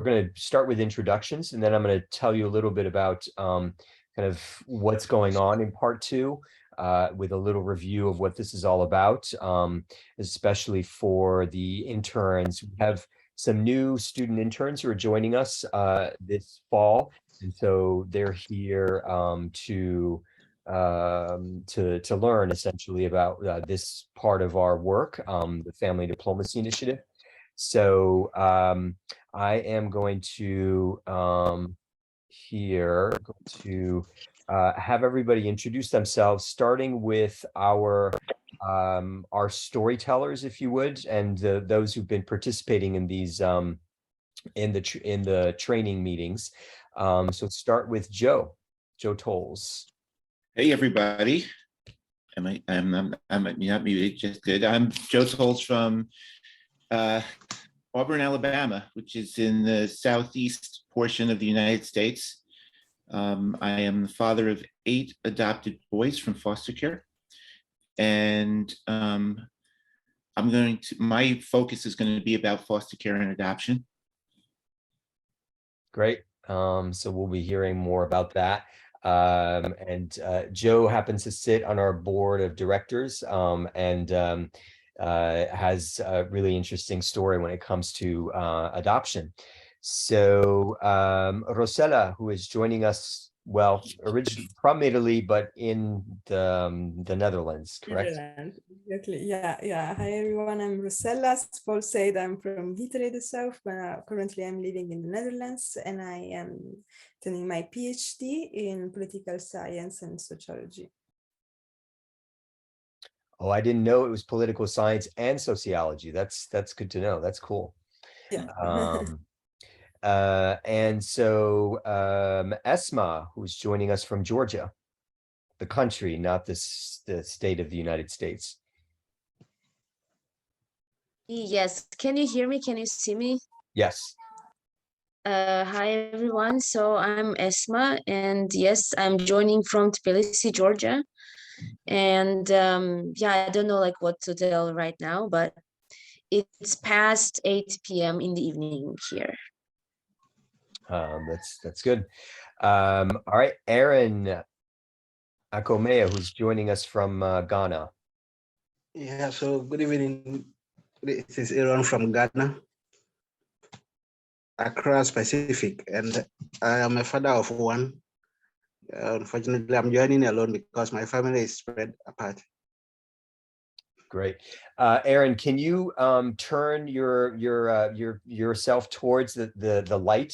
going to start with introductions, and then I'm going to tell you a little bit about kind of what's going on in part two, with a little review of what this is all about, especially for the interns. We have some new student interns who are joining us this fall, and so they're here to learn essentially about this part of our work, the Family Diplomacy Initiative. So I am going to have everybody introduce themselves, starting with our storytellers, if you would, and those who've been participating in these in the training meetings. So start with Joe Tolles. Hey everybody, I'm not muted, just good. I'm Joe Tolles from Auburn, Alabama, which is in the southeast portion of the United States. I am the father of 8 adopted boys from foster care, and my focus is going to be about foster care and adoption. Great. So we'll be hearing more about that. And Joe happens to sit on our board of directors, and has a really interesting story when it comes to adoption. So Rosella, who is joining us, well, originally from Italy, but in the Netherlands, correct? Exactly. Yeah. Hi everyone, I'm Rosella. As Paul said, I'm from Italy, the south, but currently I'm living in the Netherlands, and I am doing my PhD in political science and sociology. Oh, I didn't know it was political science and sociology. That's good to know. That's cool. Yeah. And so Esma, who's joining us from Georgia, the country, not the state of the United States. Yes, can you hear me? Can you see me? Yes. Hi everyone, so I'm Esma, and yes, I'm joining from Tbilisi, Georgia. And yeah, I don't know like what to tell right now, but it's past 8 p.m. in the evening here. That's good. All right, Aaron Akomea, who's joining us from Ghana. Yeah, so good evening. This is Aaron from Ghana, Accra Pacific, and I am a father of 1. Unfortunately, I'm joining alone because my family is spread apart. Great. Aaron, can you turn yourself towards the light?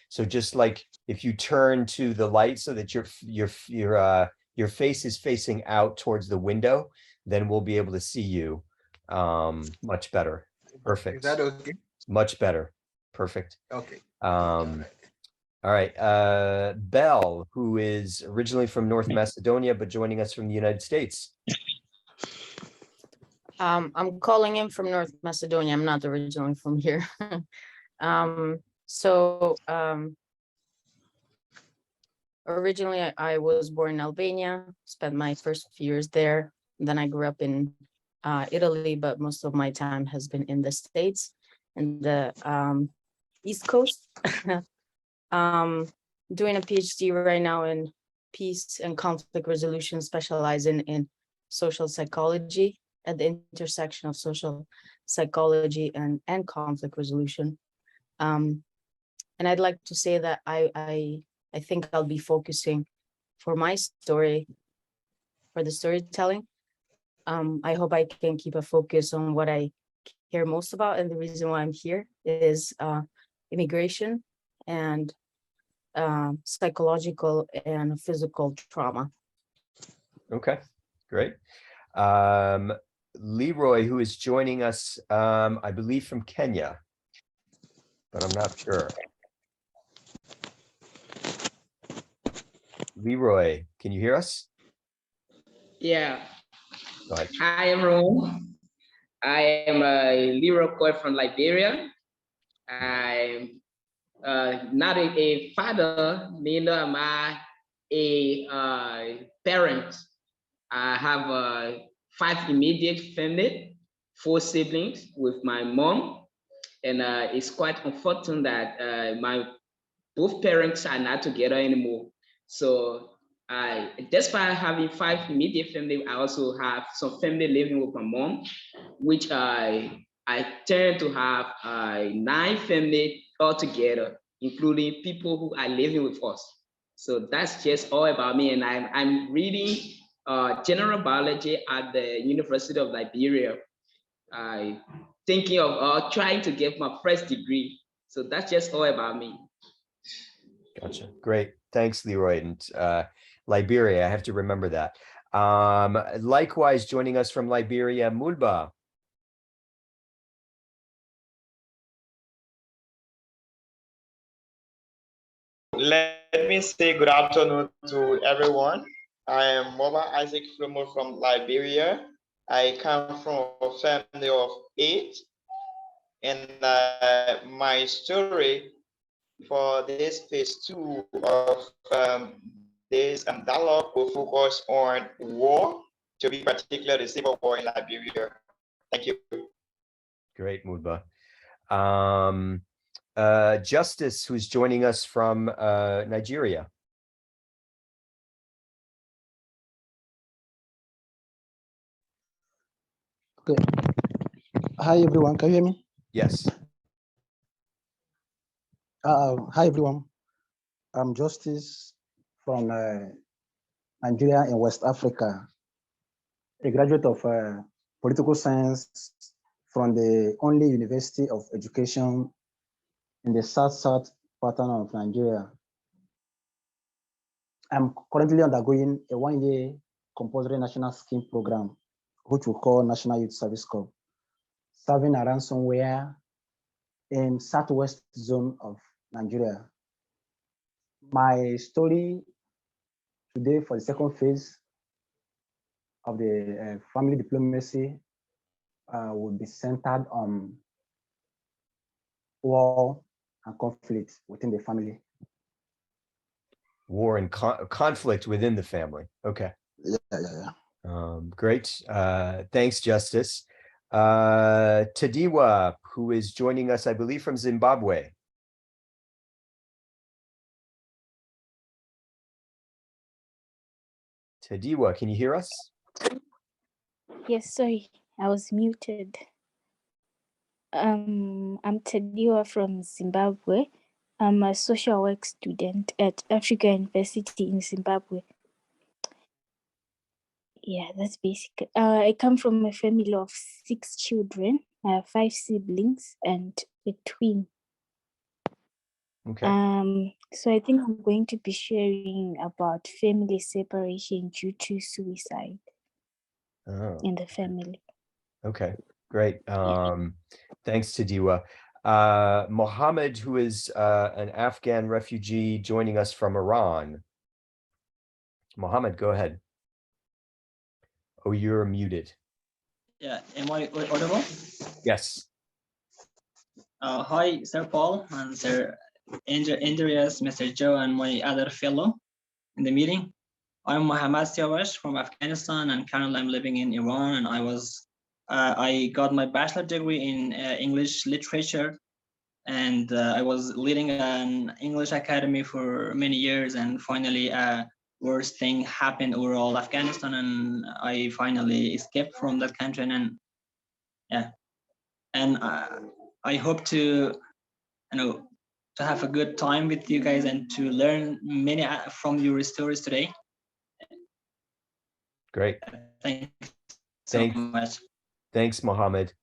So just like if you turn to the light so that your face is facing out towards the window, then we'll be able to see you much better. Perfect. Is that okay? Much better. Perfect. Okay. All right. Belle, who is originally from North Macedonia, but joining us from the United States. I'm calling in from North Macedonia. I'm not originally from here. Originally I was born in Albania, spent my first few years there. Then I grew up in Italy, but most of my time has been in the States and the East Coast. Doing a PhD right now in peace and conflict resolution, specializing in social psychology at the intersection of social psychology and conflict resolution. And I'd like to say that I think I'll be focusing for my story, for the storytelling. I hope I can keep a focus on what I care most about, and the reason why I'm here is immigration and psychological and physical trauma. Okay, great. Leroy, who is joining us, I believe from Kenya, but I'm not sure. Leroy, can you hear us? Yeah. Go ahead. Hi, everyone. I am Leroy from Liberia. I'm not a father, neither am I a parent. I have 5 immediate family, 4 siblings with my mom and it's quite unfortunate that my both parents are not together anymore. So despite having 5 immediate family, I also have some family living with my mom, which I tend to have 9 family altogether, including people who are living with us. So that's just all about me, and I'm reading general biology at the University of Liberia. I thinking of trying to get my first degree. So that's just all about me. Gotcha. Great. Thanks, Leroy. And Liberia, I have to remember that. Likewise, joining us from Liberia, Mulba. Let me say good afternoon to everyone. I am Moba Isaac Flumel from Liberia. I come from a family of 8, and my story for this phase 2 of this dialogue will focus on war, to be particular the civil war in Liberia. Thank you. Great, Mulba. Justice, who's joining us from Nigeria. Okay. Hi, everyone. Can you hear me? Yes. Hi, everyone. I'm Justice from Nigeria in West Africa, a graduate of political science from the only University of Education in the South pattern of Nigeria. I'm currently undergoing a 1-year compulsory national scheme program, which we call National Youth Service Corps, serving around somewhere in southwest zone of Nigeria. My story today for the second phase of the family diplomacy will be centered on war and conflict within the family. War and conflict within the family. Okay. Yeah. Great. Thanks, Justice. Tadiwa, who is joining us, I believe, from Zimbabwe. Tadiwa, can you hear us? Yes, sorry, I was muted. I'm Tadiwa from Zimbabwe. I'm a social work student at Africa University in Zimbabwe. Yeah, that's basic. I come from a family of 6 children. I have 5 siblings and a twin. Okay. So I think I'm going to be sharing about family separation due to suicide in the family. Okay, great. Thanks, Tadiwa. Mohammed, who is an Afghan refugee joining us from Iran. Mohammed, go ahead. Oh, you're muted. Yeah, am I audible? Yes. Hi, Sir Paul and Sir Andreas, Mr. Joe, and my other fellow in the meeting. I'm Mohammad Siawash from Afghanistan, and currently I'm living in Iran. And I got my bachelor degree in English literature, and I was leading an English academy for many years. And finally, worst thing happened overall Afghanistan, and I finally escaped from that country. And yeah, and I hope to, to have a good time with you guys and to learn many from your stories today. Great. Thanks so much. Thanks, Mohammed.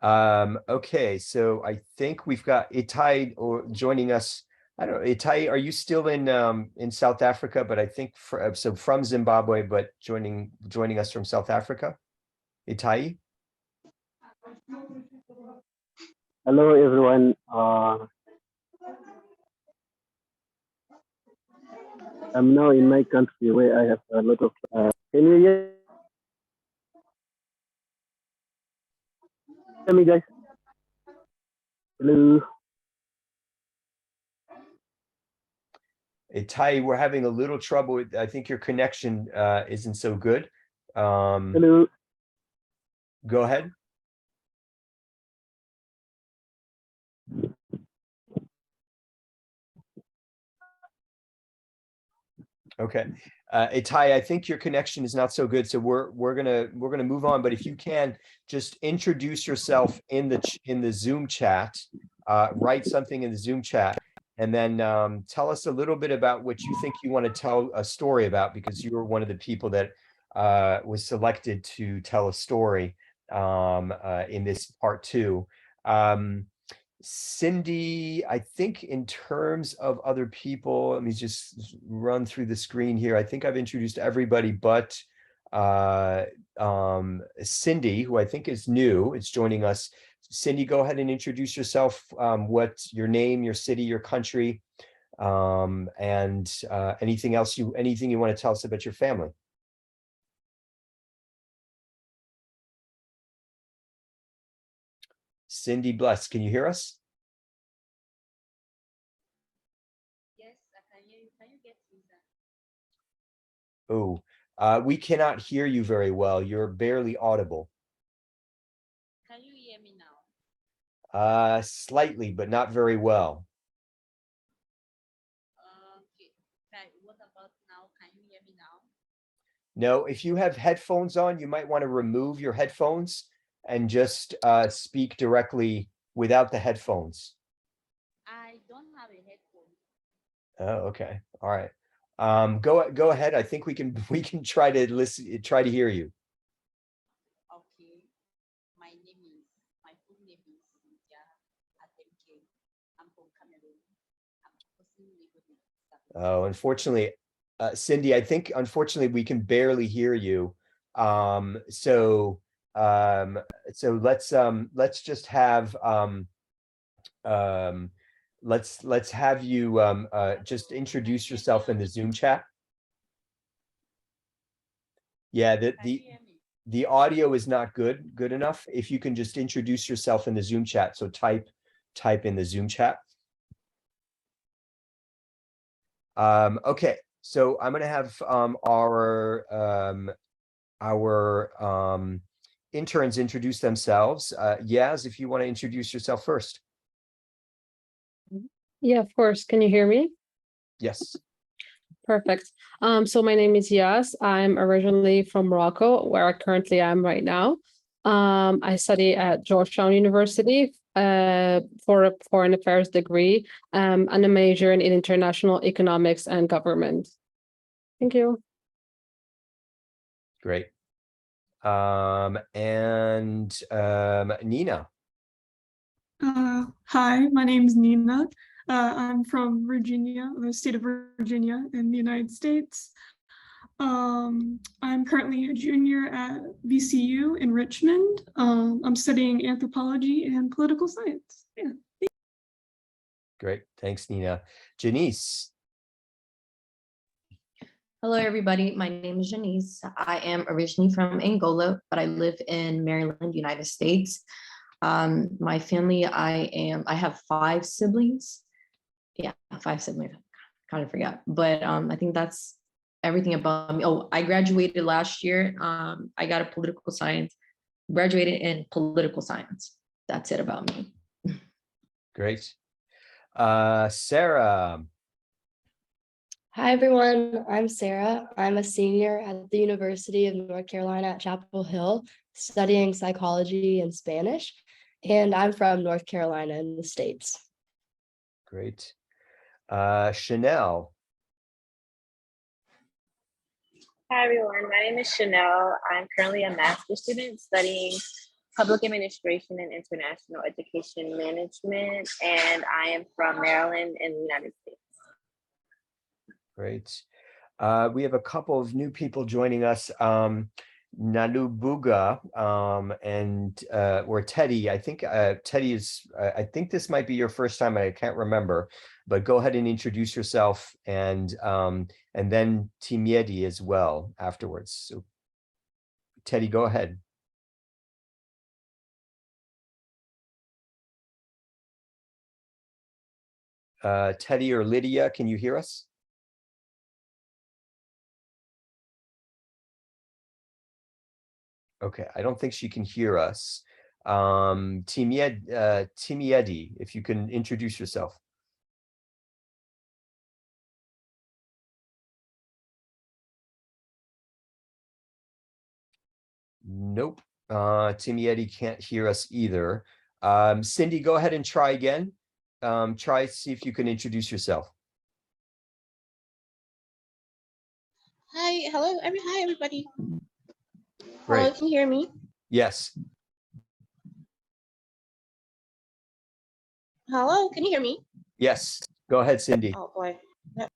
Okay, so I think we've got Itai joining us. I don't know, Itai, are you still in South Africa? But I think so from Zimbabwe, but joining us from South Africa. Itai. Hello, everyone. I'm now in my country where I have a lot of. Can you hear me, guys? Hello. Itai, we're having a little trouble. I think your connection isn't so good. Hello. Go ahead. Okay. Itai, I think your connection is not so good, so we're gonna move on. But if you can just introduce yourself in the Zoom chat, write something in the Zoom chat, and then tell us a little bit about what you think you want to tell a story about, because you were one of the people that was selected to tell a story in this part 2. Cindy, I think in terms of other people, let me just run through the screen here. I think I've introduced everybody but Cindy, who I think is new. It's joining us. Cindy, go ahead and introduce yourself. What's your name, your city, your country, and anything else anything you want to tell us about your family. Cindy Bless, can you hear us? Yes, I can hear you. Can you get Susan? Oh, we cannot hear you very well. You're barely audible. Can you hear me now? Slightly, but not very well. Okay. What about now? Can you hear me now? No, if you have headphones on, you might want to remove your headphones and just speak directly without the headphones. I don't have a headphone. Oh, okay. All right. Go ahead. I think we can try to try to hear you. Okay. My full name is Cynthia Atemke. I'm from Cameroon. I'm personally living in Oh, unfortunately, Cindy, I think unfortunately we can barely hear you. So let's just have let's have you just introduce yourself in the Zoom chat. Yeah, the audio is not good enough. If you can just introduce yourself in the Zoom chat. So type in the Zoom chat. Okay, so I'm gonna have our interns introduce themselves. Yaz, if you want to introduce yourself first. Yeah, of course. Can you hear me? Yes. Perfect. So my name is Yas. I'm originally from Morocco, where I currently am right now. I study at Georgetown University for a foreign affairs degree and a major in international economics and government. Thank you. Great. Nina. Hi, my name is Nina. I'm from Virginia, the state of Virginia in the United States. I'm currently a junior at VCU in Richmond. I'm studying anthropology and political science. Yeah. Great. Thanks, Nina. Janice. Hello, everybody. My name is Janice. I am originally from Angola, but I live in Maryland, United States. My family, I have 5 siblings. Yeah, 5 siblings. Kind of forgot, but I think that's everything about me. Oh, I graduated last year. I got a political science, graduated in political science. That's it about me. Great. Sarah. Hi, everyone. I'm Sarah. I'm a senior at the University of North Carolina at Chapel Hill, studying psychology and Spanish. And I'm from North Carolina in the States. Great. Chanel. Hi, everyone. My name is Chanel. I'm currently a master's student studying public administration and international education management, and I am from Maryland in the United States. Great. We have a couple of new people joining us. Nalubuga or Teddy. I think Teddy is, I think this might be your first time. I can't remember, but go ahead and introduce yourself and then Timiedi as well afterwards. So Teddy, go ahead. Teddy or Lydia, can you hear us? Okay, I don't think she can hear us. Timiedi, if you can introduce yourself. Nope. Timiedi can't hear us either. Cindy, go ahead and try again. Try, see if you can introduce yourself. Hi, hello, hi everybody. Great. Hello, can you hear me? Yes. Hello, can you hear me? Yes. Go ahead, Cindy. Oh boy. Yeah.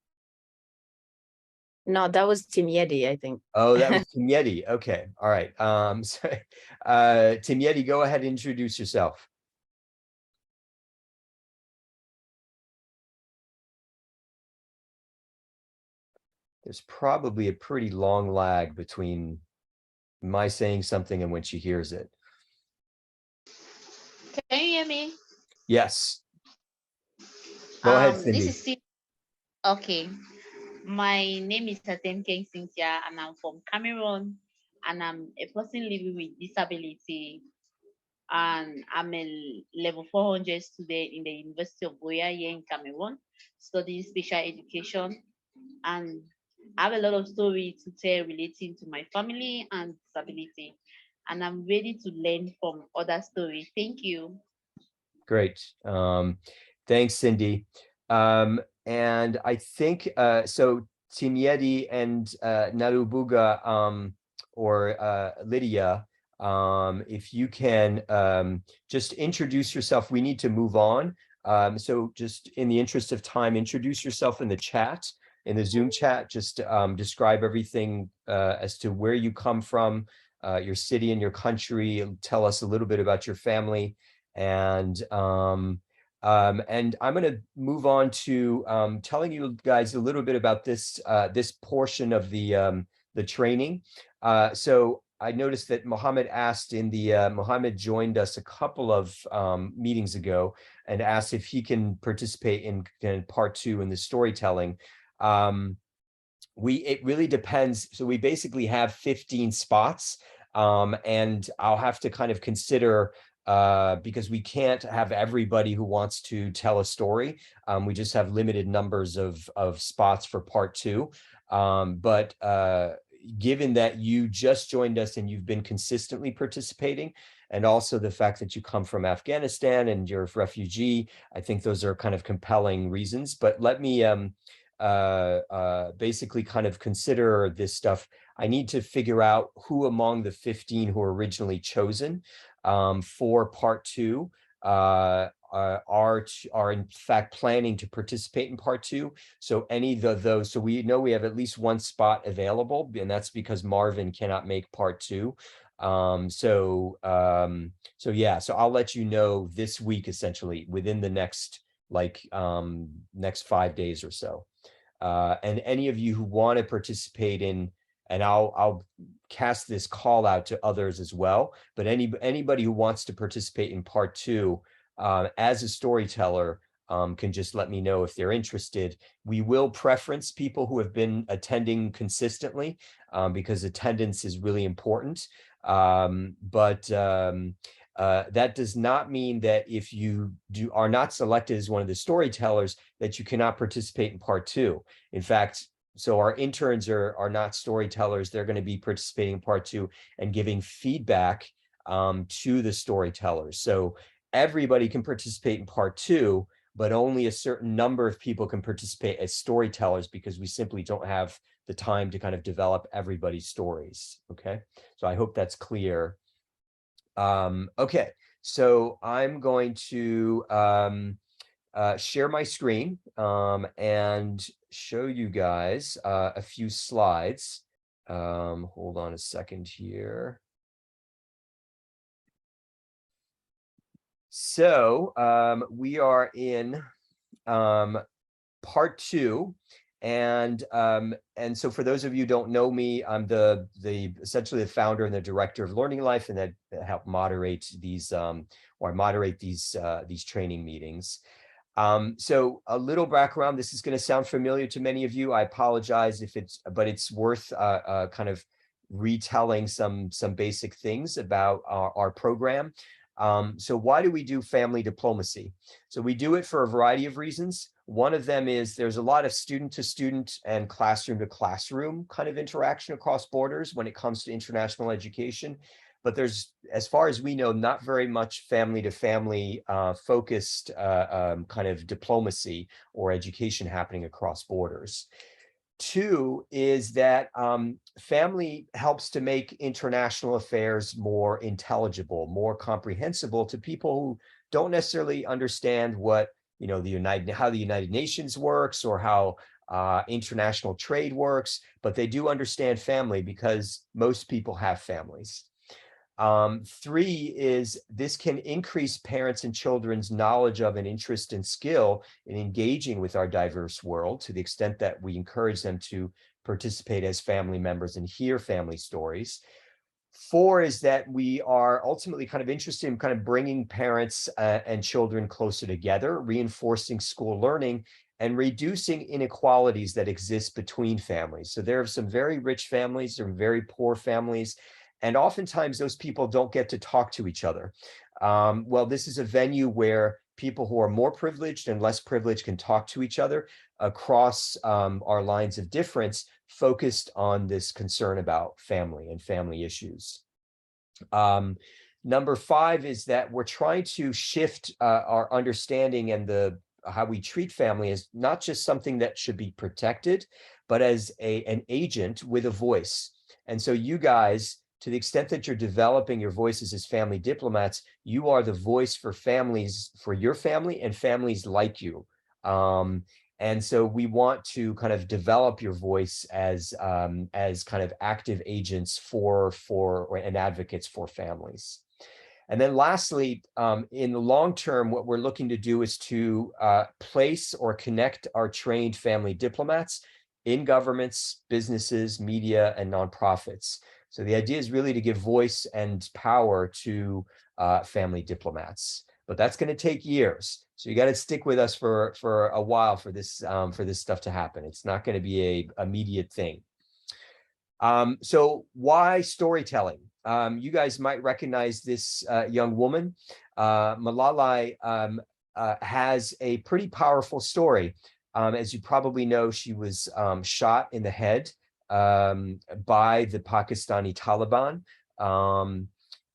No, that was Timiedi, I think. Oh, that was Timiedi. Okay. All right. Sorry. Timiedi, go ahead and introduce yourself. There's probably a pretty long lag between my saying something and when she hears it. Can you hear me? Yes. Go ahead, This Cindy. is okay. My name is Atemke Cynthia, and I'm from Cameroon, and I'm a person living with disability. And I'm a level 400 student in the University of Boya here in Cameroon, studying special education. And I have a lot of stories to tell relating to my family and disability. And I'm ready to learn from other stories. Thank you. Great. Thanks, Cindy. And I think, so Timiedi and Narubuga or Lydia, if you can just introduce yourself, we need to move on. So just in the interest of time, introduce yourself in the chat, in the Zoom chat, just describe everything as to where you come from, your city and your country, and tell us a little bit about your family. And I'm going to move on to telling you guys a little bit about this this portion of the training. So I noticed that Mohammed asked in the Mohammed joined us a couple of meetings ago and asked if he can participate in part 2 in the storytelling. It really depends. So we basically have 15 spots, and I'll have to kind of consider because we can't have everybody who wants to tell a story. We just have limited numbers of spots for part 2. But given that you just joined us and you've been consistently participating, and also the fact that you come from Afghanistan and you're a refugee, I think those are kind of compelling reasons. But let me basically kind of consider this stuff. I need to figure out who among the 15 who were originally chosen for part 2 are in fact planning to participate in part 2. So any of those, so we know we have at least one spot available, and that's because Marvin cannot make part 2. So yeah, so I'll let you know this week, essentially within the next next 5 days or so. And any of you who want to participate in, and I'll cast this call out to others as well, but anybody who wants to participate in part 2 as a storyteller can just let me know if they're interested. We will preference people who have been attending consistently because attendance is really important. But that does not mean that if you are not selected as one of the storytellers that you cannot participate in part 2. In fact, so our interns are not storytellers. They're going to be participating in part 2 and giving feedback to the storytellers. So everybody can participate in part 2, but only a certain number of people can participate as storytellers because we simply don't have the time to kind of develop everybody's stories. Okay, so I hope that's clear. Okay, so I'm going to share my screen and show you guys a few slides. Hold on a second here. So we are in part 2. And so for those of you who don't know me, I'm essentially the founder and the director of Learning Life, and that help moderate these or moderate these training meetings. So a little background. This is going to sound familiar to many of you. I apologize if but it's worth kind of retelling some basic things about our program. So why do we do family diplomacy? So we do it for a variety of reasons. One of them is there's a lot of student to student and classroom to classroom kind of interaction across borders when it comes to international education. But there's, as far as we know, not very much family to family focused kind of diplomacy or education happening across borders. Two is that family helps to make international affairs more intelligible, more comprehensible to people who don't necessarily understand what, how the United Nations works or how international trade works, but they do understand family because most people have families. Three is this can increase parents and children's knowledge of and interest and skill in engaging with our diverse world to the extent that we encourage them to participate as family members and hear family stories. Four is that we are ultimately kind of interested in kind of bringing parents and children closer together, reinforcing school learning and reducing inequalities that exist between families. So there are some very rich families, there are very poor families, and oftentimes those people don't get to talk to each other. Well, this is a venue where people who are more privileged and less privileged can talk to each other across our lines of difference, focused on this concern about family and family issues. Number five is that we're trying to shift our understanding and how we treat family as not just something that should be protected, but as an agent with a voice. And so you guys, to the extent that you're developing your voices as family diplomats, you are the voice for families, for your family and families like you. And so we want to kind of develop your voice as kind of active agents for and advocates for families. And then lastly, in the long term, what we're looking to do is to place or connect our trained family diplomats in governments, businesses, media, and nonprofits. So the idea is really to give voice and power to family diplomats, but that's going to take years. So you got to stick with us for a while for this stuff to happen. It's not going to be a immediate thing. So why storytelling? You guys might recognize this young woman. Malalai has a pretty powerful story. As you probably know, she was shot in the head by the Pakistani Taliban,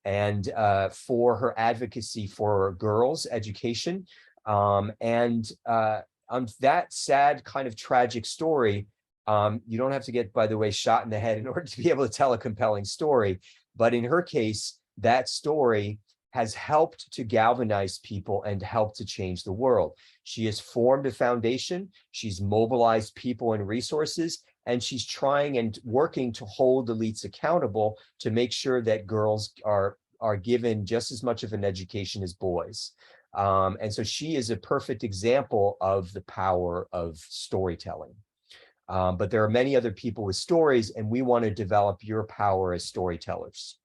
and for her advocacy for girls' education. And on that sad kind of tragic story, you don't have to get, by the way, shot in the head in order to be able to tell a compelling story. But in her case, that story has helped to galvanize people and helped to change the world. She has formed a foundation, she's mobilized people and resources, and she's trying and working to hold elites accountable to make sure that girls are given just as much of an education as boys. And so she is a perfect example of the power of storytelling. But there are many other people with stories, and we want to develop your power as storytellers.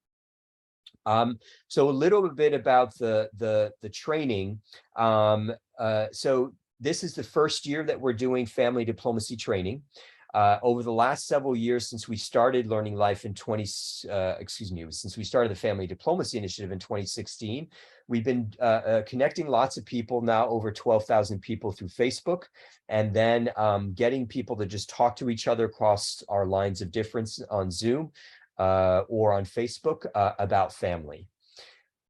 So a little bit about the training. So this is the first year that we're doing family diplomacy training. Over the last several years, since we started Learning Life in since we started the Family Diplomacy Initiative in 2016, we've been connecting lots of people, now over 12,000 people through Facebook, and then getting people to just talk to each other across our lines of difference on Zoom or on Facebook about family.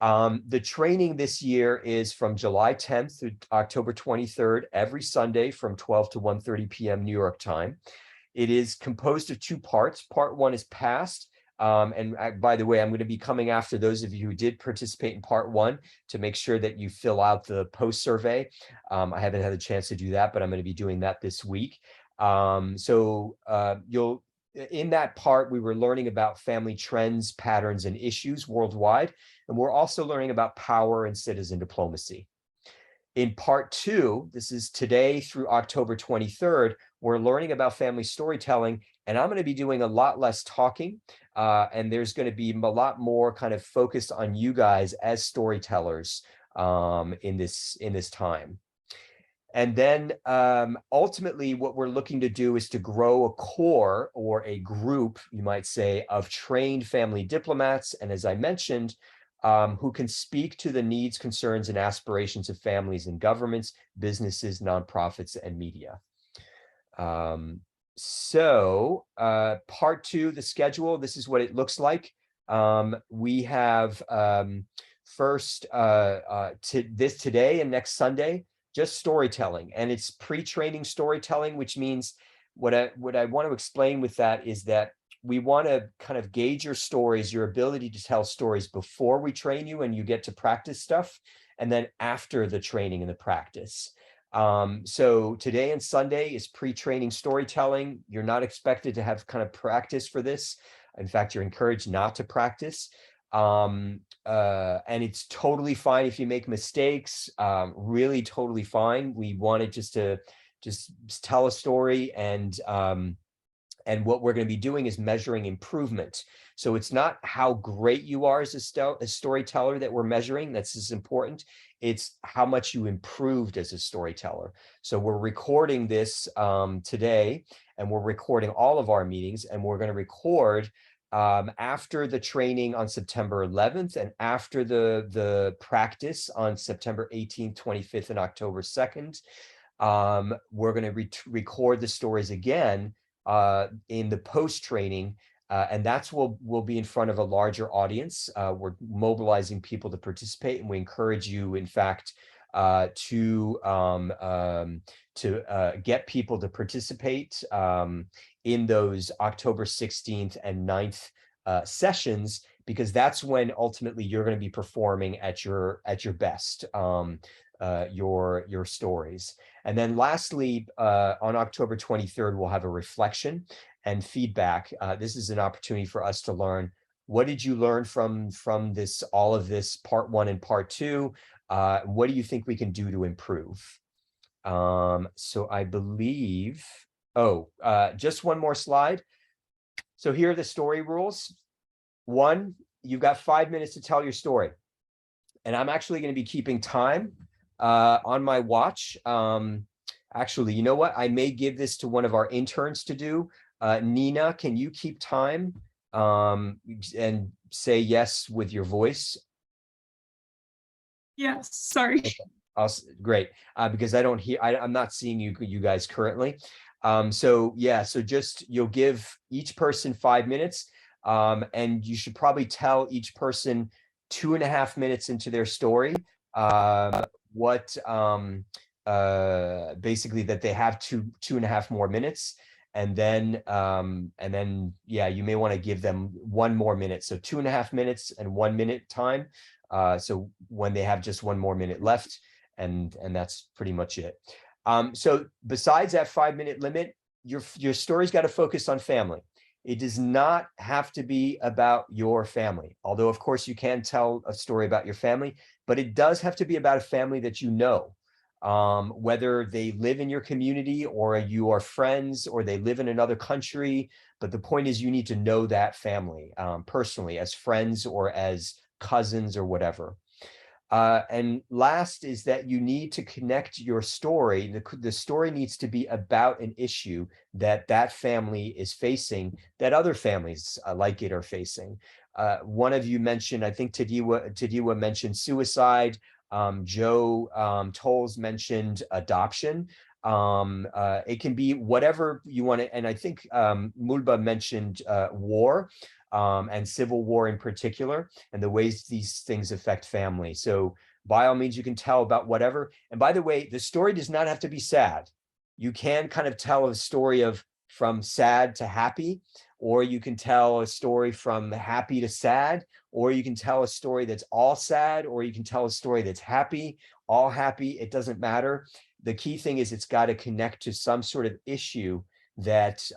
The training this year is from July 10th through October 23rd, every Sunday from 12 to 1:30 p.m. New York time. It is composed of two parts. Part one is past. And by the way, I'm going to be coming after those of you who did participate in part one to make sure that you fill out the post survey. I haven't had a chance to do that, but I'm going to be doing that this week. In that part, we were learning about family trends, patterns, and issues worldwide. And we're also learning about power and citizen diplomacy. In part two, this is today through October 23rd, we're learning about family storytelling, and I'm going to be doing a lot less talking, and there's going to be a lot more kind of focused on you guys as storytellers in this time. And then ultimately what we're looking to do is to grow a core or a group, you might say, of trained family diplomats. And as I mentioned, who can speak to the needs, concerns, and aspirations of families and governments, businesses, nonprofits, and media. Part two, the schedule, this is what it looks like. We have first today and next Sunday, just storytelling, and it's pre-training storytelling, which means what I want to explain with that is that we want to kind of gauge your stories, your ability to tell stories before we train you and you get to practice stuff, and then after the training and the practice. So today and Sunday is pre-training storytelling. You're not expected to have kind of practice for this. In fact, you're encouraged not to practice. And it's totally fine if you make mistakes, really totally fine. We wanted just tell a story, and what we're going to be doing is measuring improvement. So it's not how great you are as a storyteller that we're measuring. That's as important. It's how much you improved as a storyteller. So we're recording this today, and we're recording all of our meetings, and we're going to record after the training on September 11th and after the practice on September 18th, 25th, and October 2nd. We're going to record the stories again in the post-training, and that's will be in front of a larger audience. We're mobilizing people to participate, and we encourage you, in fact, to get people to participate in those October 16th and 9th sessions, because that's when ultimately you're going to be performing at your best, your stories. And then lastly, on October 23rd, we'll have a reflection and feedback. This is an opportunity for us to learn, what did you learn from this, all of this, part one and part two? What do you think we can do to improve? So I believe, just one more slide. So here are the story rules. One, you've got 5 minutes to tell your story. And I'm actually going to be keeping time on my watch. Actually, you know what? I may give this to one of our interns to do. Nina, can you keep time and say yes with your voice? Yes, sorry. Okay. Great, because I don't hear, I'm not seeing you guys currently. So yeah, so just you'll give each person 5 minutes, and you should probably tell each person 2.5 minutes into their story basically that they have 2.5 more minutes, and then yeah, you may want to give them 1 more minute, so 2.5 minutes and 1 minute time, so when they have just 1 more minute left, and that's pretty much it. So besides that 5-minute limit, your story's got to focus on family. It does not have to be about your family, although of course you can tell a story about your family, but it does have to be about a family that you know, whether they live in your community or you are friends or they live in another country. But the point is, you need to know that family personally, as friends or as cousins or whatever. And last is that you need to connect your story. The story needs to be about an issue that family is facing, that other families like it are facing. One of you mentioned, I think Tadiwa mentioned suicide. Joe Tolles mentioned adoption. It can be whatever you want to, and I think Mulba mentioned war. And civil war in particular, and the ways these things affect family. So by all means, you can tell about whatever. And by the way, the story does not have to be sad. You can kind of tell a story from sad to happy, or you can tell a story from happy to sad, or you can tell a story that's all sad, or you can tell a story that's happy, all happy. It doesn't matter. The key thing is it's got to connect to some sort of issue that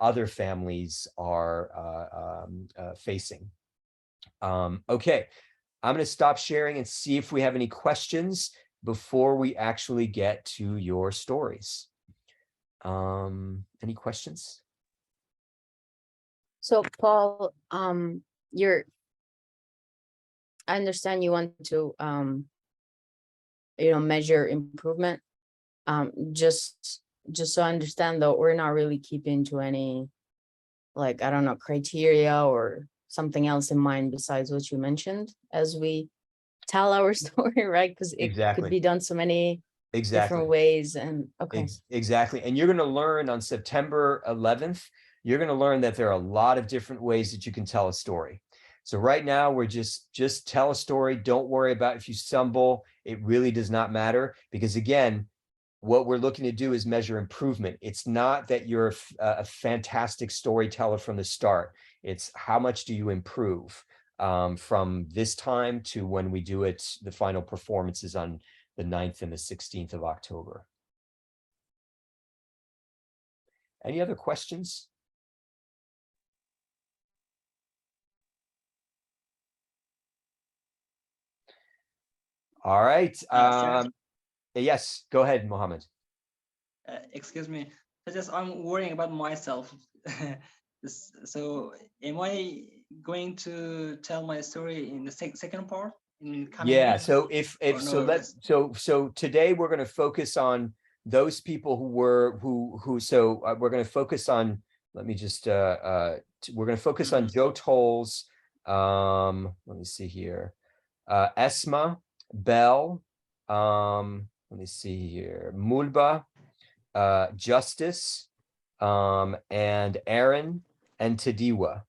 other families are facing. Okay, I'm going to stop sharing and see if we have any questions before we actually get to your stories. Any questions? So Paul, I understand you want to measure improvement. Just so I understand though, we're not really keeping to any, like, I don't know, criteria or something else in mind besides what you mentioned as we tell our story, right? Because it Exactly. could be done so many Exactly. different ways. And okay. Exactly. And you're going to learn on September 11th, you're going to learn that there are a lot of different ways that you can tell a story. So right now we're just tell a story. Don't worry about if you stumble. It really does not matter, because again, what we're looking to do is measure improvement. It's not that you're a fantastic storyteller from the start. It's how much do you improve from this time to when we do it, the final performances on the 9th and the 16th of October. Any other questions? All right. Yes, go ahead, Mohammed. Excuse me. I'm worrying about myself. So am I going to tell my story in the second part? Yeah, so so today we're going to focus on those people who were we're going to focus on, let me just we're going to focus on Joe Toll's let me see here, Esma, Bell, let me see here, Mulba, Justice, and Aaron and Tadiwa.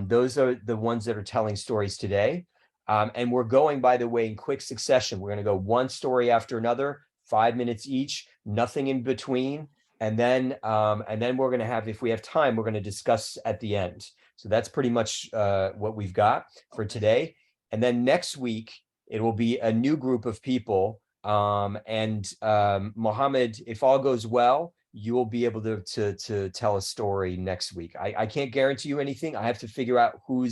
Those are the ones that are telling stories today. And we're going, by the way, in quick succession. We're going to go one story after another, 5 minutes each, nothing in between. And then we're going to have, if we have time, we're going to discuss at the end. So that's pretty much what we've got for today. And then next week, it will be a new group of people. Mohammed, if all goes well, you will be able to tell a story next week. I can't guarantee you anything. I have to figure out who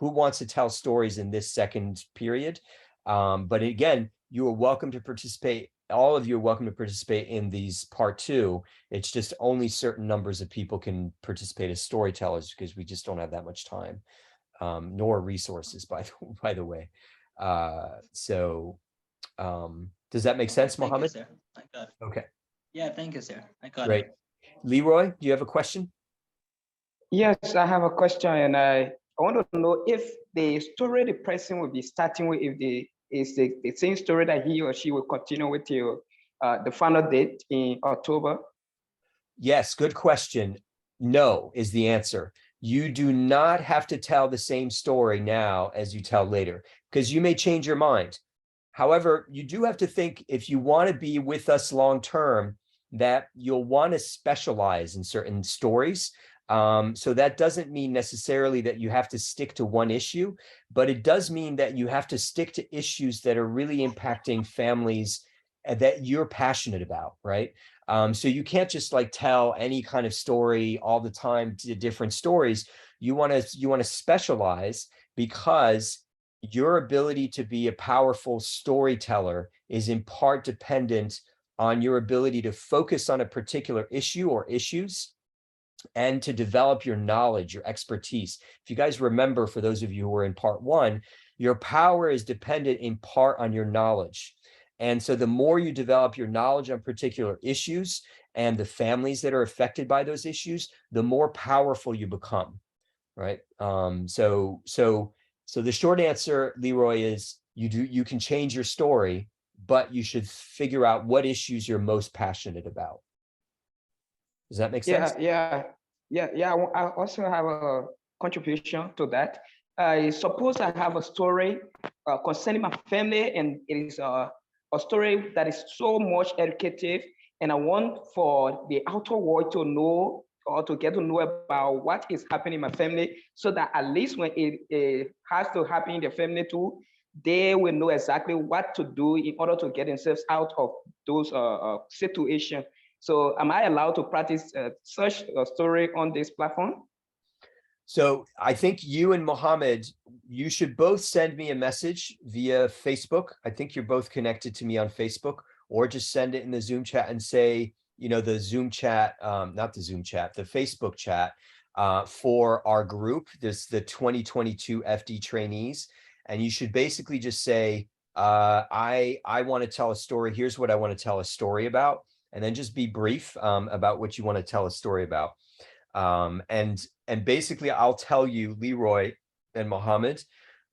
wants to tell stories in this second period. But again, you are welcome to participate. All of you are welcome to participate in these part 2. It's just only certain numbers of people can participate as storytellers, because we just don't have that much time, nor resources, by the way. Does that make sense, Mohammed? Thank you, sir. I got it. Okay. Yeah, thank you, sir. I got Great. it. Leroy, do you have a question? Yes, I have a question, and I want to know if the story the person will be starting with, if is the same story that he or she will continue with till the final date in October. Yes, good question. No is the answer. You do not have to tell the same story now as you tell later, because you may change your mind. However, you do have to think, if you want to be with us long term, that you'll want to specialize in certain stories. So that doesn't mean necessarily that you have to stick to one issue, but it does mean that you have to stick to issues that are really impacting families that you're passionate about, right? So you can't just like tell any kind of story all the time, to different stories. You want to specialize, because your ability to be a powerful storyteller is in part dependent on your ability to focus on a particular issue or issues, and to develop your knowledge, your expertise. If you guys remember, for those of you who were in part 1, your power is dependent in part on your knowledge. And so the more you develop your knowledge on particular issues and the families that are affected by those issues, the more powerful you become, right? So the short answer, Leroy, is you can change your story, but you should figure out what issues you're most passionate about. Does that make sense? Yeah. I also have a contribution to that. I suppose I have a story concerning my family, and it is a story that is so much educative, and I want for the outer world to know, or to get to know about what is happening in my family, so that at least when it has to happen in the family too, they will know exactly what to do in order to get themselves out of those situations. So am I allowed to practice such a story on this platform? So I think you and Mohammed, you should both send me a message via Facebook. I think you're both connected to me on Facebook, or just send it in the Zoom chat and say, the Zoom chat, not the Zoom chat, the Facebook chat for our group. There's the 2022 FD trainees. And you should basically just say, I want to tell a story. Here's what I want to tell a story about. And then just be brief about what you want to tell a story about. And basically, I'll tell you, Leroy, and Mohammed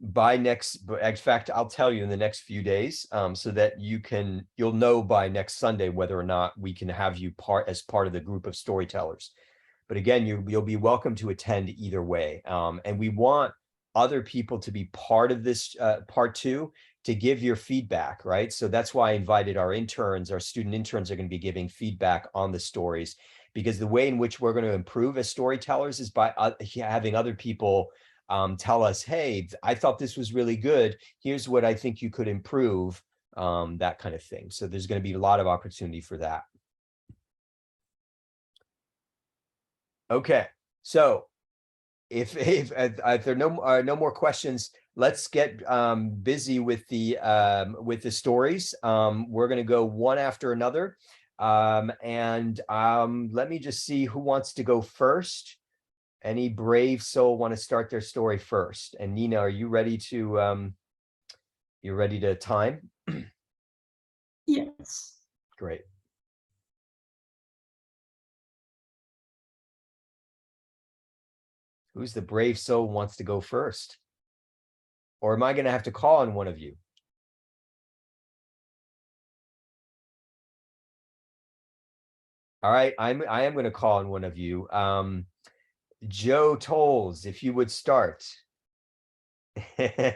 by in fact, I'll tell you in the next few days, so that you'll know by next Sunday whether or not we can have you as part of the group of storytellers. But again, you'll be welcome to attend either way. And we want other people to be part of this part 2 to give your feedback, right? So that's why I invited our interns. Our student interns are going to be giving feedback on the stories, because the way in which we're going to improve as storytellers is by having other people tell us, hey, I thought this was really good. Here's what I think you could improve, that kind of thing. So there's going to be a lot of opportunity for that. Okay, so if there are no more questions, let's get busy with the stories. We're going to go one after another, and let me just see who wants to go first. Any brave soul want to start their story first? And Nina, are you ready to time? Yes. Great. Who's the brave soul who wants to go first? Or am I going to have to call on one of you? All right, I am going to call on one of you. Joe Tolles, if you would start. Because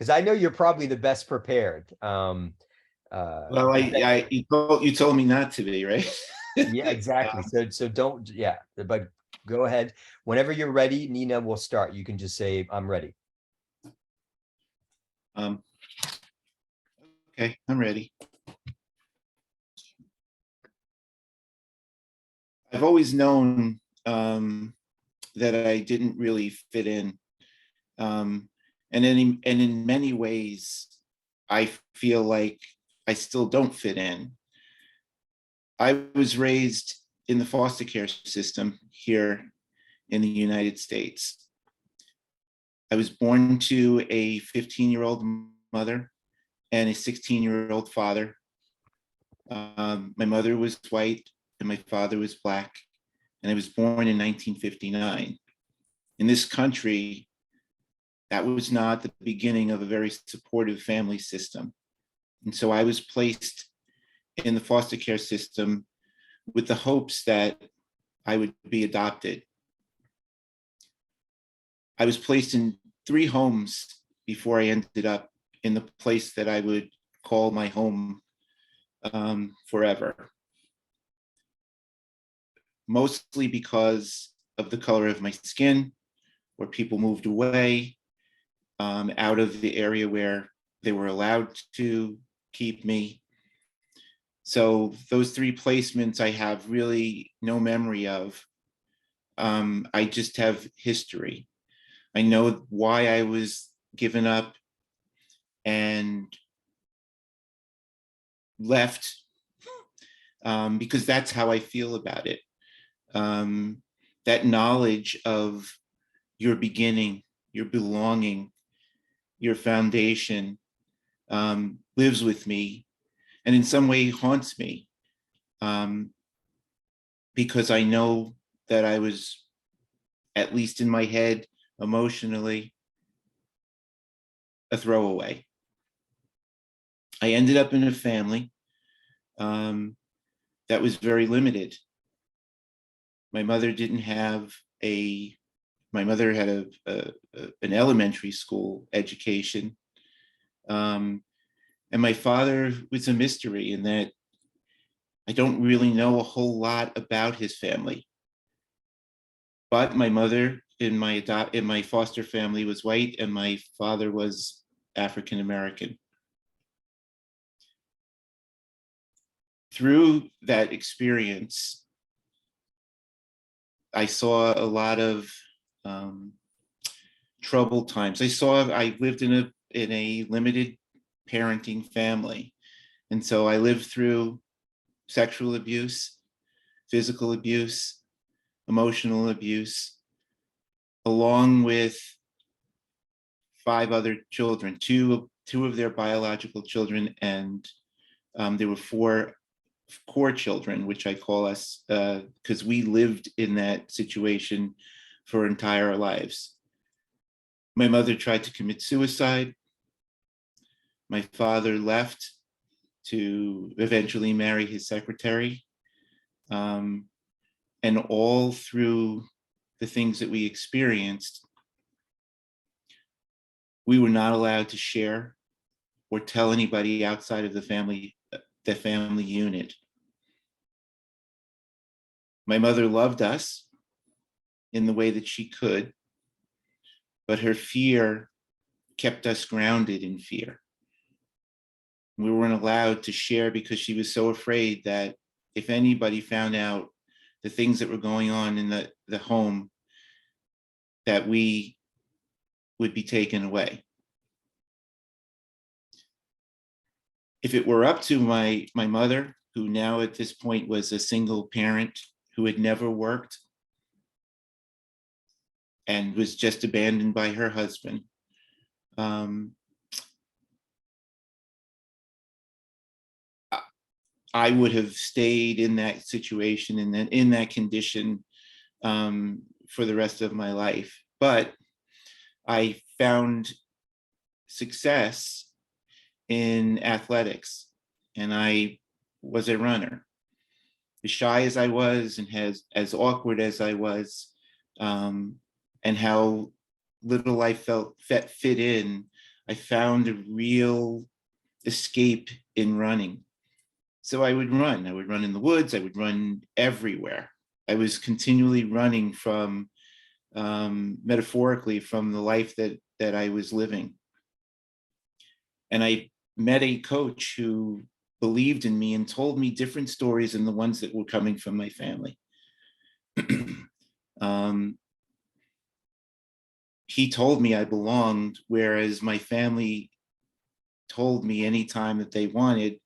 I know you're probably the best prepared. Well, you told me not to be, right? Yeah, exactly. So don't, yeah, but go ahead. Whenever you're ready, Nina will start. You can just say, I'm ready. Okay, I'm ready. I've always known that I didn't really fit in. And in many ways, I feel like I still don't fit in. I was raised in the foster care system here in the United States. I was born to a 15-year-old mother and a 16-year-old father. My mother was white and my father was Black, and I was born in 1959. In this country, that was not the beginning of a very supportive family system. And so I was placed in the foster care system with the hopes that I would be adopted. I was placed in 3 homes before I ended up in the place that I would call my home forever. Mostly because of the color of my skin, where people moved away out of the area where they were allowed to keep me. So those 3 placements I have really no memory of. I just have history. I know why I was given up and left, because that's how I feel about it. That knowledge of your beginning, your belonging, your foundation lives with me, and in some way haunts me, because I know that I was, at least in my head, emotionally, a throwaway. I ended up in a family that was very limited. My mother had an elementary school education. And my father was a mystery in that I don't really know a whole lot about his family. But my mother in my foster family was white, and my father was African American. Through that experience, I saw a lot of troubled times. I lived in a limited parenting family. And so I lived through sexual abuse, physical abuse, emotional abuse, along with 5 other children, two of their biological children, and there were 4 core children, which I call us, because we lived in that situation for entire lives. My mother tried to commit suicide. My father left to eventually marry his secretary. And all through the things that we experienced, we were not allowed to share or tell anybody outside of the family unit. My mother loved us in the way that she could, but her fear kept us grounded in fear. We weren't allowed to share because she was so afraid that if anybody found out the things that were going on in the home, that we would be taken away. If it were up to my mother, who now at this point was a single parent who had never worked and was just abandoned by her husband, I would have stayed in that situation and then in that condition for the rest of my life. But I found success in athletics, and I was a runner. As shy as I was and as awkward as I was, and how little I felt fit in, I found a real escape in running. So I would run in the woods, I would run everywhere. I was continually running from, metaphorically, from the life that I was living. And I met a coach who believed in me and told me different stories than the ones that were coming from my family. He told me I belonged, whereas my family told me anytime that they wanted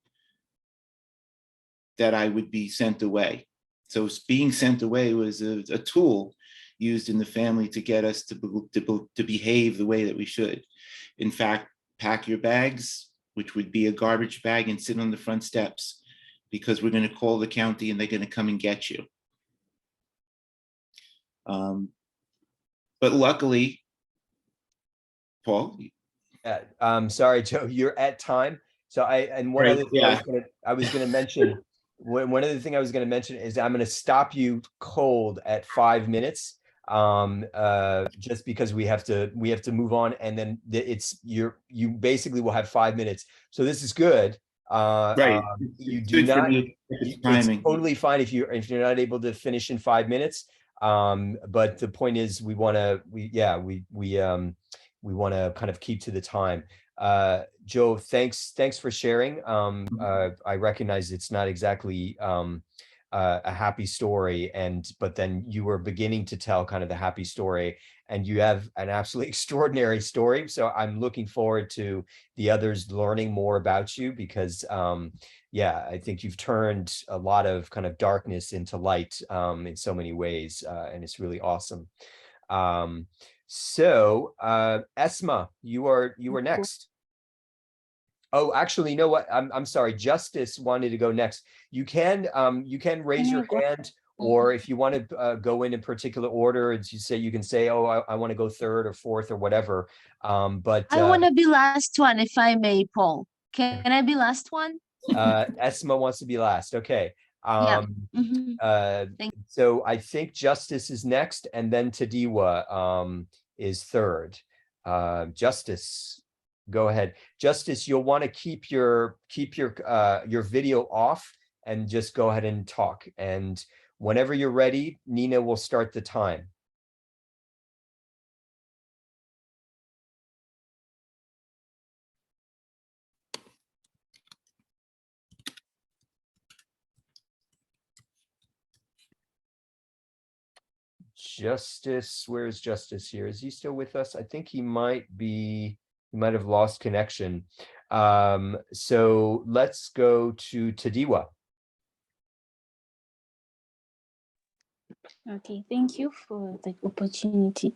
that I would be sent away. So being sent away was a tool used in the family to get us to behave the way that we should. In fact, pack your bags, which would be a garbage bag, and sit on the front steps, because we're going to call the county and they're going to come and get you. But luckily, Paul. Sorry, Joe, you're at time. So one other thing I was going to mention, one other thing I was going to mention is I'm going to stop you cold at 5 minutes, just because we have to move on, and then you basically will have 5 minutes. So this is good. Right. You It's do good for not. me. It's totally fine if you're not able to finish in 5 minutes. But the point is, we want to kind of keep to the time. Joe, thanks for sharing. I recognize it's not exactly a happy story, but then you were beginning to tell kind of the happy story, and you have an absolutely extraordinary story. So I'm looking forward to the others learning more about you, because I think you've turned a lot of kind of darkness into light in so many ways, and it's really awesome. So Esma, you are next. Oh, actually, you know what? I'm sorry. Justice wanted to go next. You can raise your hand, or if you want to go in particular order, you can say, oh, I want to go third or fourth or whatever. But I want to be last one, if I may, Paul. Can I be last one? Esma wants to be last. Okay. Yeah. So I think Justice is next, and then Tadiwa is third. Justice, go ahead. Justice, you'll want to keep your video off and just go ahead and talk. And whenever you're ready, Nina will start the time. Justice, where's Justice here? Is he still with us? I think he might have lost connection. So let's go to Tadiwa. Okay, thank you for the opportunity.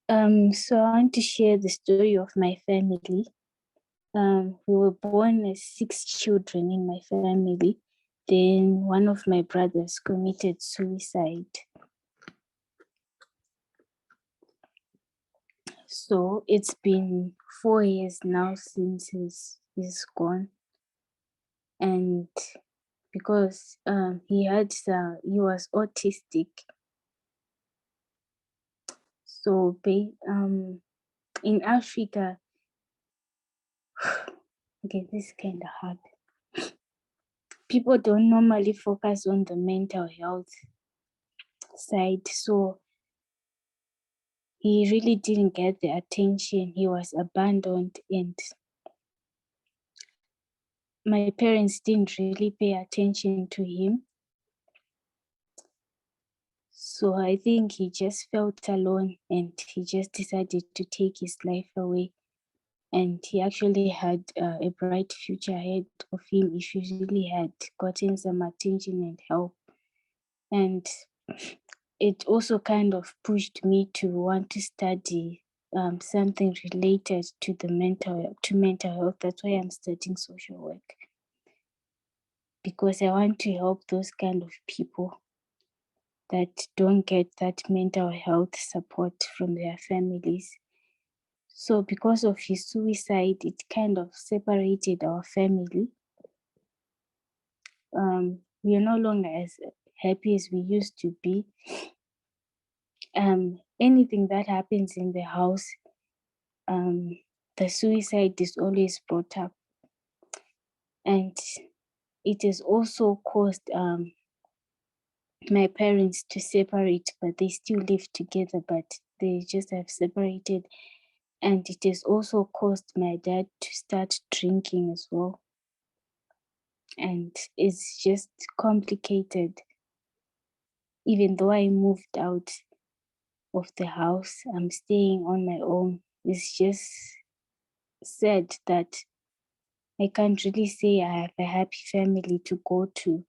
So I want to share the story of my family. We were born as 6 children in my family. Then one of my brothers committed suicide. So it's been 4 years now since he's gone. And because he was autistic. So in Africa, okay, this is kind of hard. People don't normally focus on the mental health side. So he really didn't get the attention. He was abandoned, and my parents didn't really pay attention to him. So I think he just felt alone, and he just decided to take his life away. And he actually had a bright future ahead of him if he really had gotten some attention and help. And it also kind of pushed me to want to study something related to the mental health. That's why I'm studying social work, because I want to help those kind of people that don't get that mental health support from their families. So because of his suicide, it kind of separated our family. We are no longer as happy as we used to be. Anything that happens in the house, the suicide is always brought up. And it has also caused my parents to separate, but they still live together, but they just have separated. And it has also caused my dad to start drinking as well. And it's just complicated. Even though I moved out of the house, I'm staying on my own. It's just sad that I can't really say I have a happy family to go to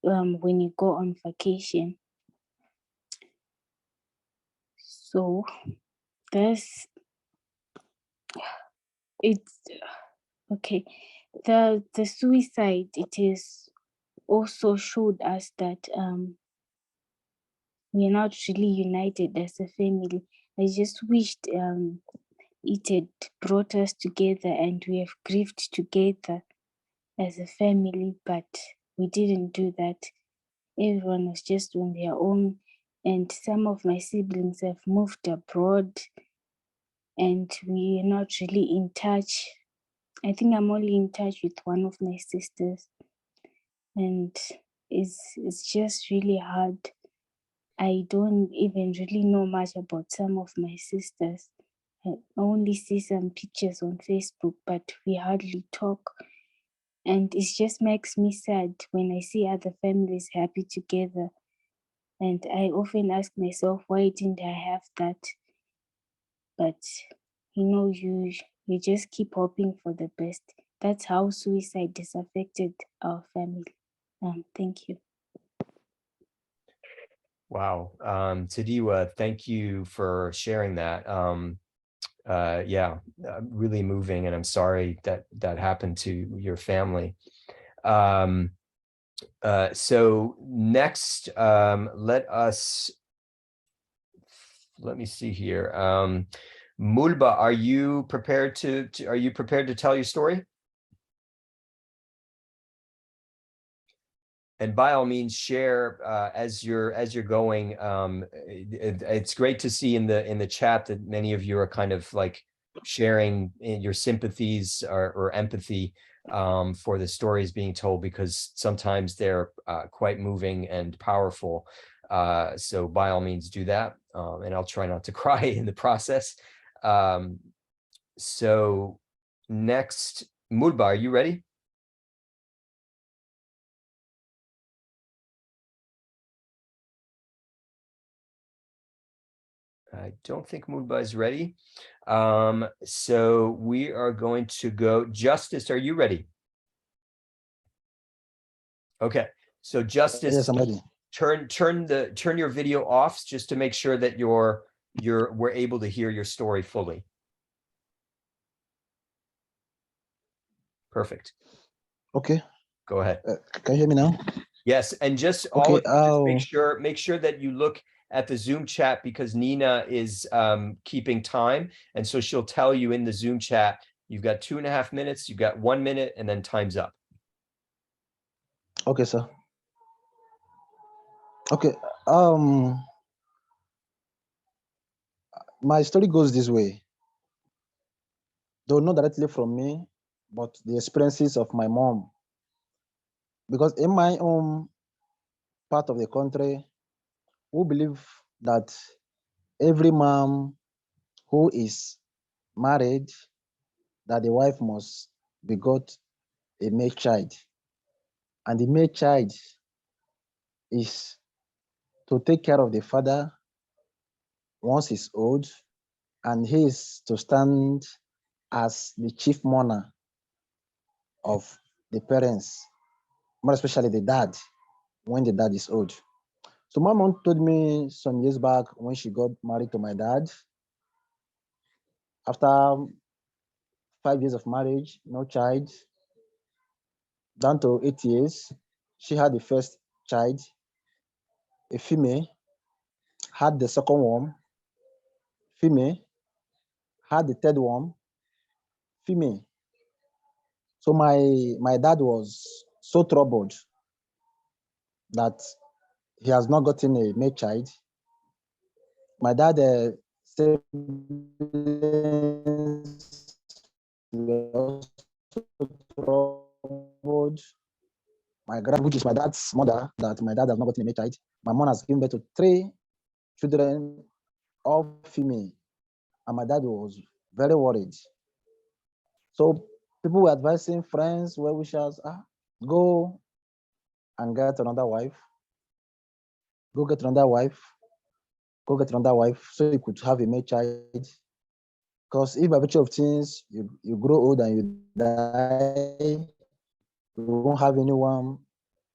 when you go on vacation. So it's okay. The suicide, it is also showed us that we're not really united as a family. I just wished it had brought us together and we have grieved together as a family, but we didn't do that. Everyone was just on their own, and some of my siblings have moved abroad and we're not really in touch. I think I'm only in touch with one of my sisters, and it's just really hard. I don't even really know much about some of my sisters. I only see some pictures on Facebook, but we hardly talk. And it just makes me sad when I see other families happy together. And I often ask myself, why didn't I have that? But you just keep hoping for the best. That's how suicide has affected our family. Thank you. Wow. Tadiwa, thank you for sharing that. Yeah, really moving, and I'm sorry that happened to your family. So next, let me see here. Mulba, are you prepared to tell your story? And by all means, share as you're going. It's great to see in the chat that many of you are kind of like sharing your sympathies or empathy for the stories being told, because sometimes they're quite moving and powerful. So by all means, do that, and I'll try not to cry in the process. So next, Mulba, are you ready? I don't think Mulba is ready. So we are going to go. Justice, are you ready? Okay. So Justice, yes, I'm ready. Turn your video off just to make sure that we're able to hear your story fully. Perfect. Okay. Go ahead. Can you hear me now? Yes, and just Okay, all of you, just make sure that you look at the Zoom chat because Nina is keeping time. And so she'll tell you in the Zoom chat, you've got 2.5 minutes, you've got 1 minute, and then time's up. Okay, sir. Okay. My story goes this way. Though not directly from me, but the experiences of my mom. Because in my own part of the country, we believe that every mom who is married, that the wife must begot a male child. And the male child is to take care of the father once he's old, and he is to stand as the chief mourner of the parents, more especially the dad, when the dad is old. So my mom told me some years back when she got married to my dad, after 5 years of marriage, no child, down to 8 years, she had the first child, a female, had the second one, female, had the third one, female. So my dad was so troubled that he has not gotten a male child. My dad siblings were also troubled. My grand, which is my dad's mother, that my dad has not gotten a male child. My mom has given birth to 3 children, all female, and my dad was very worried. So people were advising friends, well wishers, go and get another wife. Go get another wife. Go get another wife so you could have a male child. Because if by virtue of things you grow old and you die, you won't have anyone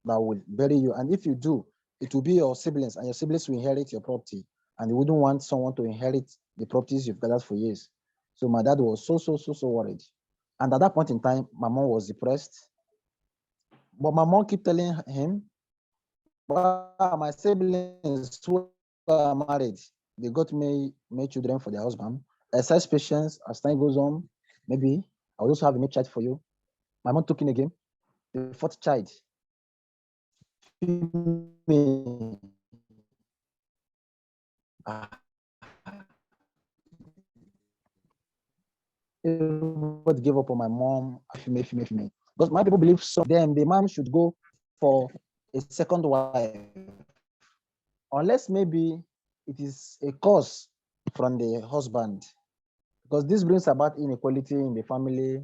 that will bury you. And if you do, it will be your siblings, and your siblings will inherit your property. And you wouldn't want someone to inherit the properties you've gathered for years. So my dad was so worried. And at that point in time, my mom was depressed. But my mom kept telling him, well, my siblings who are married, they got me children for their husband. Exercise patience as time goes on. Maybe I will also have a male child for you. My mom took in again the 4th child. Everybody gave up on my mom, female. Because my people believe so. Then the man should go for a second wife, unless maybe it is a cause from the husband. Because this brings about inequality in the family.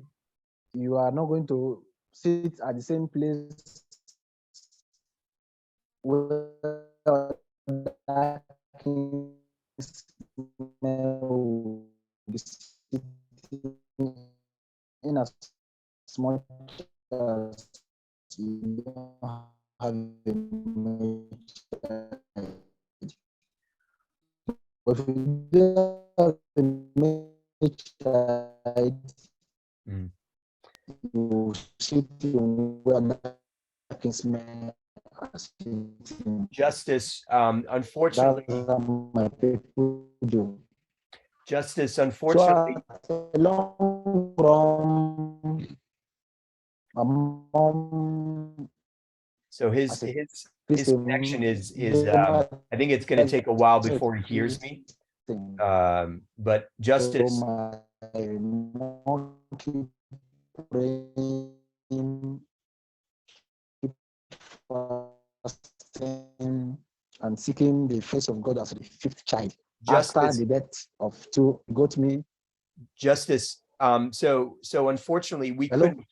You are not going to sit at the same place where in as much as you don't have a but if you don't have a child, you sit in Justice, unfortunately, my people do. Justice, unfortunately. So along from my mom. So his connection is I think it's going to take a while before he hears me. But Justice. So my mom keep praying, keep fasting, and seeking the face of God as the 5th child. Justice, after the death of 2 got me. Justice. So unfortunately we couldn't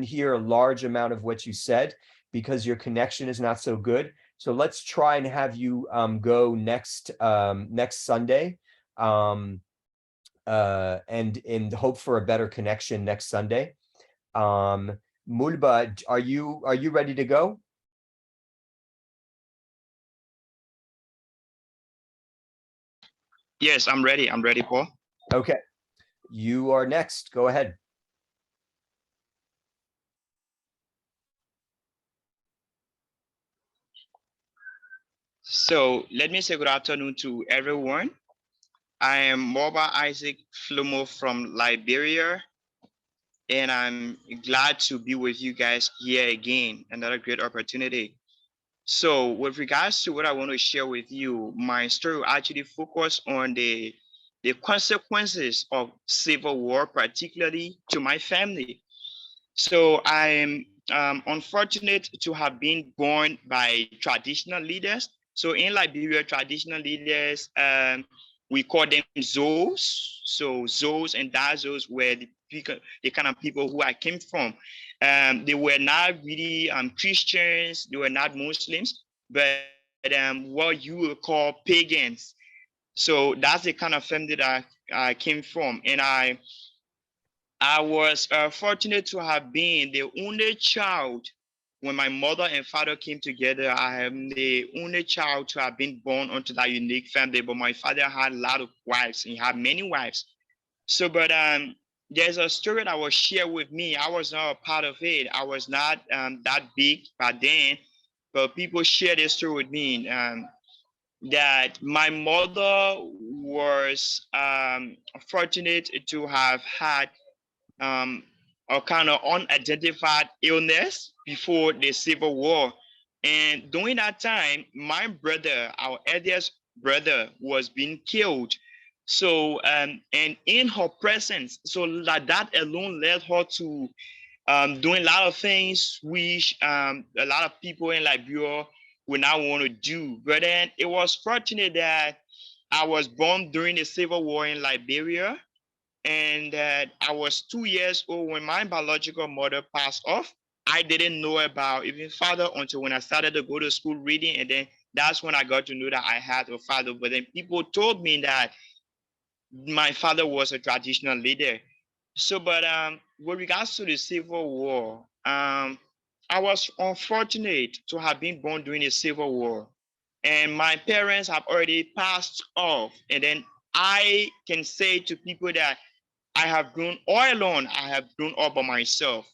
hear a large amount of what you said because your connection is not so good. So let's try and have you go next Sunday and hope for a better connection next Sunday. Mulba, are you ready to go? Yes, I'm ready. I'm ready, Paul. Okay. You are next. Go ahead. So let me say good afternoon to everyone. I am Moba Isaac Flumel from Liberia, and I'm glad to be with you guys here again. Another great opportunity. So with regards to what I want to share with you, my story will actually focus on the consequences of civil war, particularly to my family. So I'm unfortunate to have been born by traditional leaders. So in Liberia, traditional leaders, we call them Zos. So Zos and Dazos were the kind of people who I came from. They were not really Christians, they were not Muslims, but what you would call pagans. So that's the kind of family that I came from. And I was fortunate to have been the only child when my mother and father came together. I am the only child to have been born into that unique family, but my father had a lot of wives and he had many wives. So, but there's a story that was shared with me. I was not a part of it. I was not that big back then, but people shared this story with me. That my mother was fortunate to have had a kind of unidentified illness before the Civil War. And during that time, my brother, our eldest brother, was being killed. So, and in her presence, so that alone led her to doing a lot of things which a lot of people in Liberia would not want to do. But then it was fortunate that I was born during the Civil War in Liberia, and that I was 2 years old when my biological mother passed off. I didn't know about even father until when I started to go to school reading, and then that's when I got to know that I had a father. But then people told me that my father was a traditional leader. So, but with regards to the Civil War, I was unfortunate to have been born during the Civil War, and my parents have already passed off. And then I can say to people that I have grown all alone. I have grown up by myself.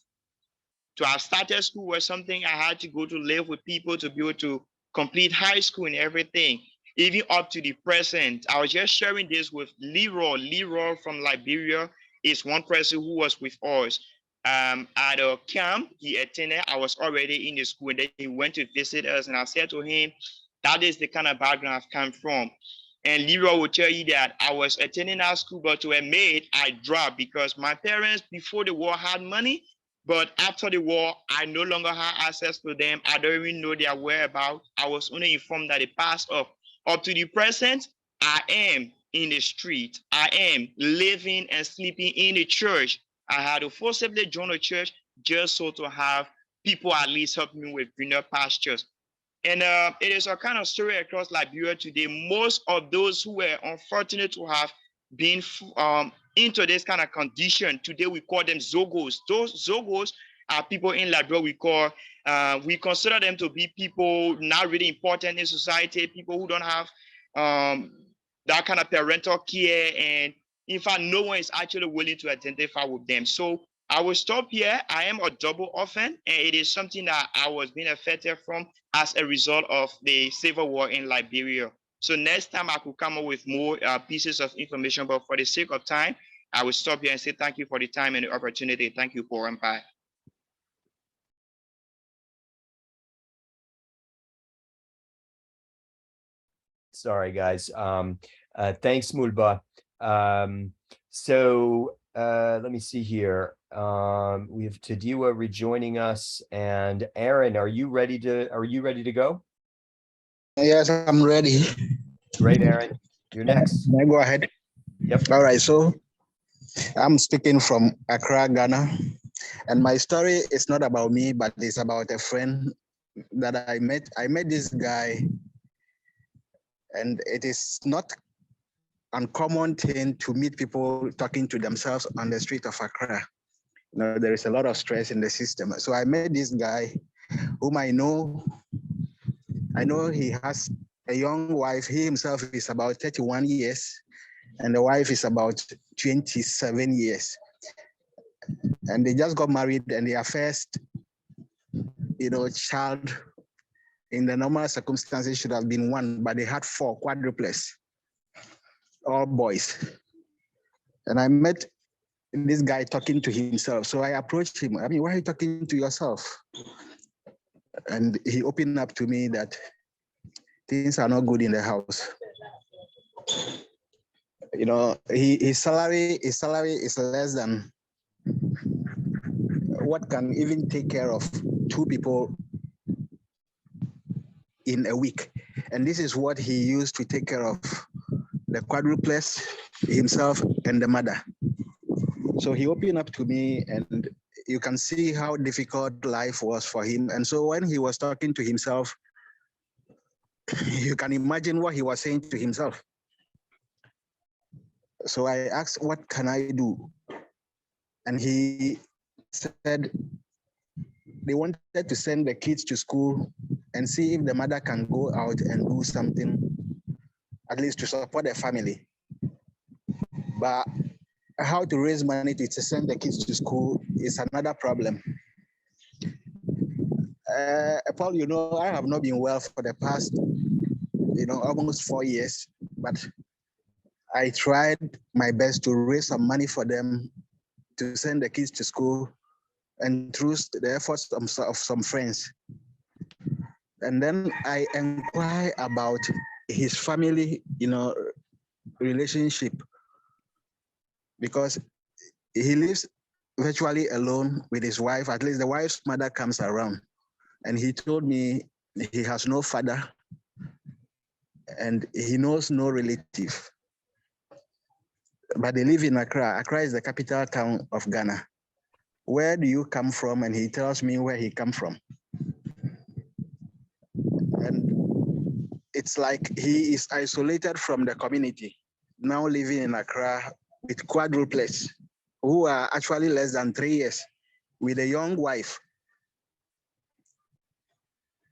To have started school was something I had to go to live with people to be able to complete high school and everything, even up to the present. I was just sharing this with Leroy. Leroy from Liberia is one person who was with us at a camp he attended. I was already in the school, and then he went to visit us, and I said to him, that is the kind of background I've come from. And Leroy will tell you that I was attending our school, but to admit I dropped because my parents before the war had money, but after the war, I no longer had access to them. I don't even know their whereabouts. I was only informed that they passed off. Up to the present, I am in the street. I am living and sleeping in the church. I had to forcibly join the church just so to have people at least help me with greener pastures. And it is a kind of story across Liberia today. Most of those who were unfortunate to have been into this kind of condition, today we call them Zogos. Those Zogos are people in Liberia we consider them to be people not really important in society, people who don't have that kind of parental care. And in fact, no one is actually willing to identify with them. So I will stop here. I am a double orphan, and it is something that I was being affected from as a result of the civil war in Liberia. So next time I could come up with more pieces of information, but for the sake of time, I will stop here and say thank you for the time and the opportunity. Thank you, Paul and Pai. Sorry, guys. Thanks, Mulba. So let me see here. We have Tadiwa rejoining us, and Aaron, are you ready to go? Yes, I'm ready. Great, Aaron. You're next. Can I go ahead? Yep. All right. So I'm speaking from Accra, Ghana, and my story is not about me, but it's about a friend that I met. I met this guy, and it is not uncommon thing to meet people talking to themselves on the street of Accra. You know, there is a lot of stress in the system. So I met this guy whom I know he has a young wife. He himself is about 31 years, and the wife is about 27 years. And they just got married, and their first, child, in the normal circumstances should have been one, but they had 4 quadruplets, all boys. And I met this guy talking to himself. So I approached him. I mean, why are you talking to yourself? And he opened up to me that things are not good in the house. You know, his salary is less than what can even take care of 2 people in a week. And this is what he used to take care of the quadruplets, himself, and the mother. So he opened up to me, and you can see how difficult life was for him. And so when he was talking to himself, you can imagine what he was saying to himself. So I asked, what can I do? And he said they wanted to send the kids to school and see if the mother can go out and do something, at least to support the family. But how to raise money to send the kids to school is another problem. Paul, you know, I have not been well for the past, almost 4 years, but I tried my best to raise some money for them to send the kids to school, and through the efforts of some friends. And then I inquire about his family, relationship, because he lives virtually alone with his wife. At least the wife's mother comes around. And he told me he has no father and he knows no relative. But they live in Accra. Accra is the capital town of Ghana. Where do you come from? And he tells me where he comes from. And it's like he is isolated from the community, now living in Accra with quadruplets who are actually less than 3 years with a young wife.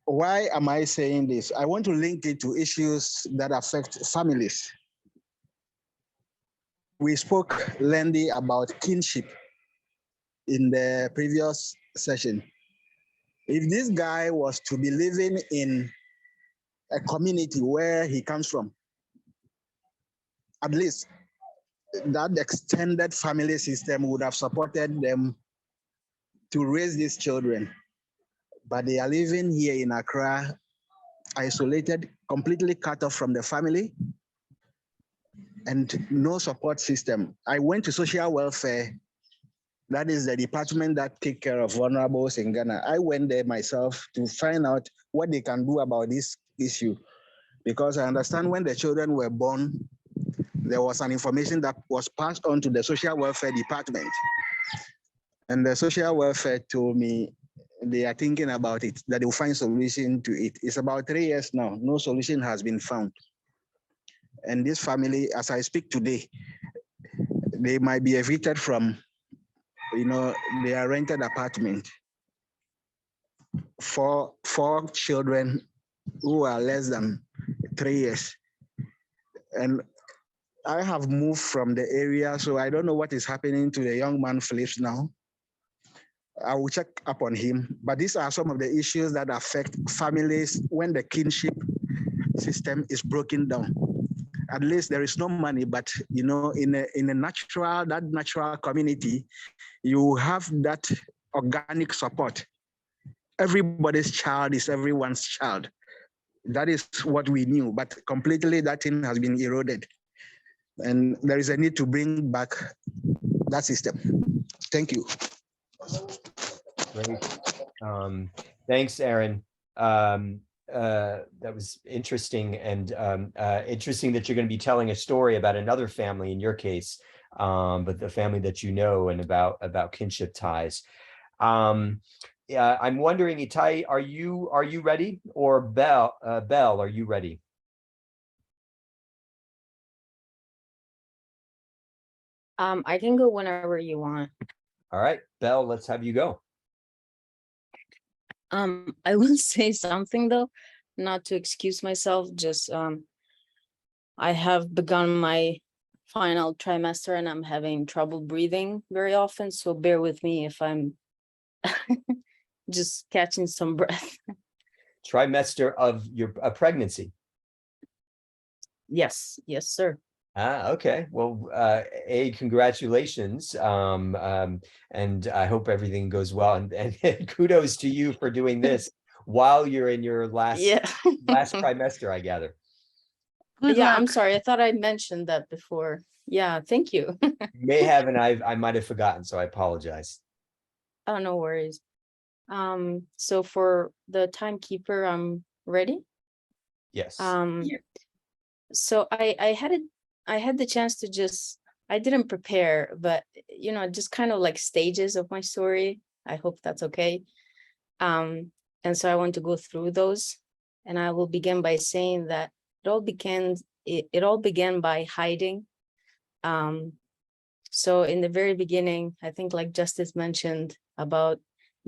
Why am I saying this? I want to link it to issues that affect families. We spoke lengthy about kinship in the previous session. If this guy was to be living in a community where he comes from, at least that extended family system would have supported them to raise these children. But they are living here in Accra, isolated, completely cut off from the family, and no support system. I went to social welfare. That is the department that takes care of vulnerables in Ghana. I went there myself to find out what they can do about this issue, because I understand when the children were born, there was an information that was passed on to the social welfare department. And the social welfare told me they are thinking about it, that they will find solution to it. It's about 3 years now. No solution has been found. And this family, as I speak today, they might be evicted from, their rented apartment. Four children who are less than 3 years. And I have moved from the area, so I don't know what is happening to the young man Phillips now. I will check up on him, but these are some of the issues that affect families when the kinship system is broken down. At least there is no money, but in a natural community, you have that organic support. Everybody's child is everyone's child. That is what we knew, but completely that thing has been eroded. And there is a need to bring back that system. Thank you. Great. Thanks, Aaron. That was interesting, and interesting that you're going to be telling a story about another family in your case, but the family that you know, and about kinship ties. Yeah, I'm wondering, Itai, are you ready? Or Belle, are you ready? I can go whenever you want. All right, Belle, let's have you go. I will say something though, not to excuse myself, just I have begun my final trimester and I'm having trouble breathing very often, so bear with me if I'm just catching some breath. trimester of your pregnancy. Yes, yes, sir. Ah, okay. Well, congratulations. And I hope everything goes well. And kudos to you for doing this while you're in your last trimester, I gather. Good luck. I'm sorry. I thought I mentioned that before. Yeah, thank you. You may have, and I might have forgotten, so I apologize. Oh, no worries. So for the timekeeper, I'm ready. Yes. So I had the chance to I didn't prepare, but just kind of like stages of my story. I hope that's okay. And so I want to go through those, and I will begin by saying that it all began by hiding. So in the very beginning, I think like Justice mentioned about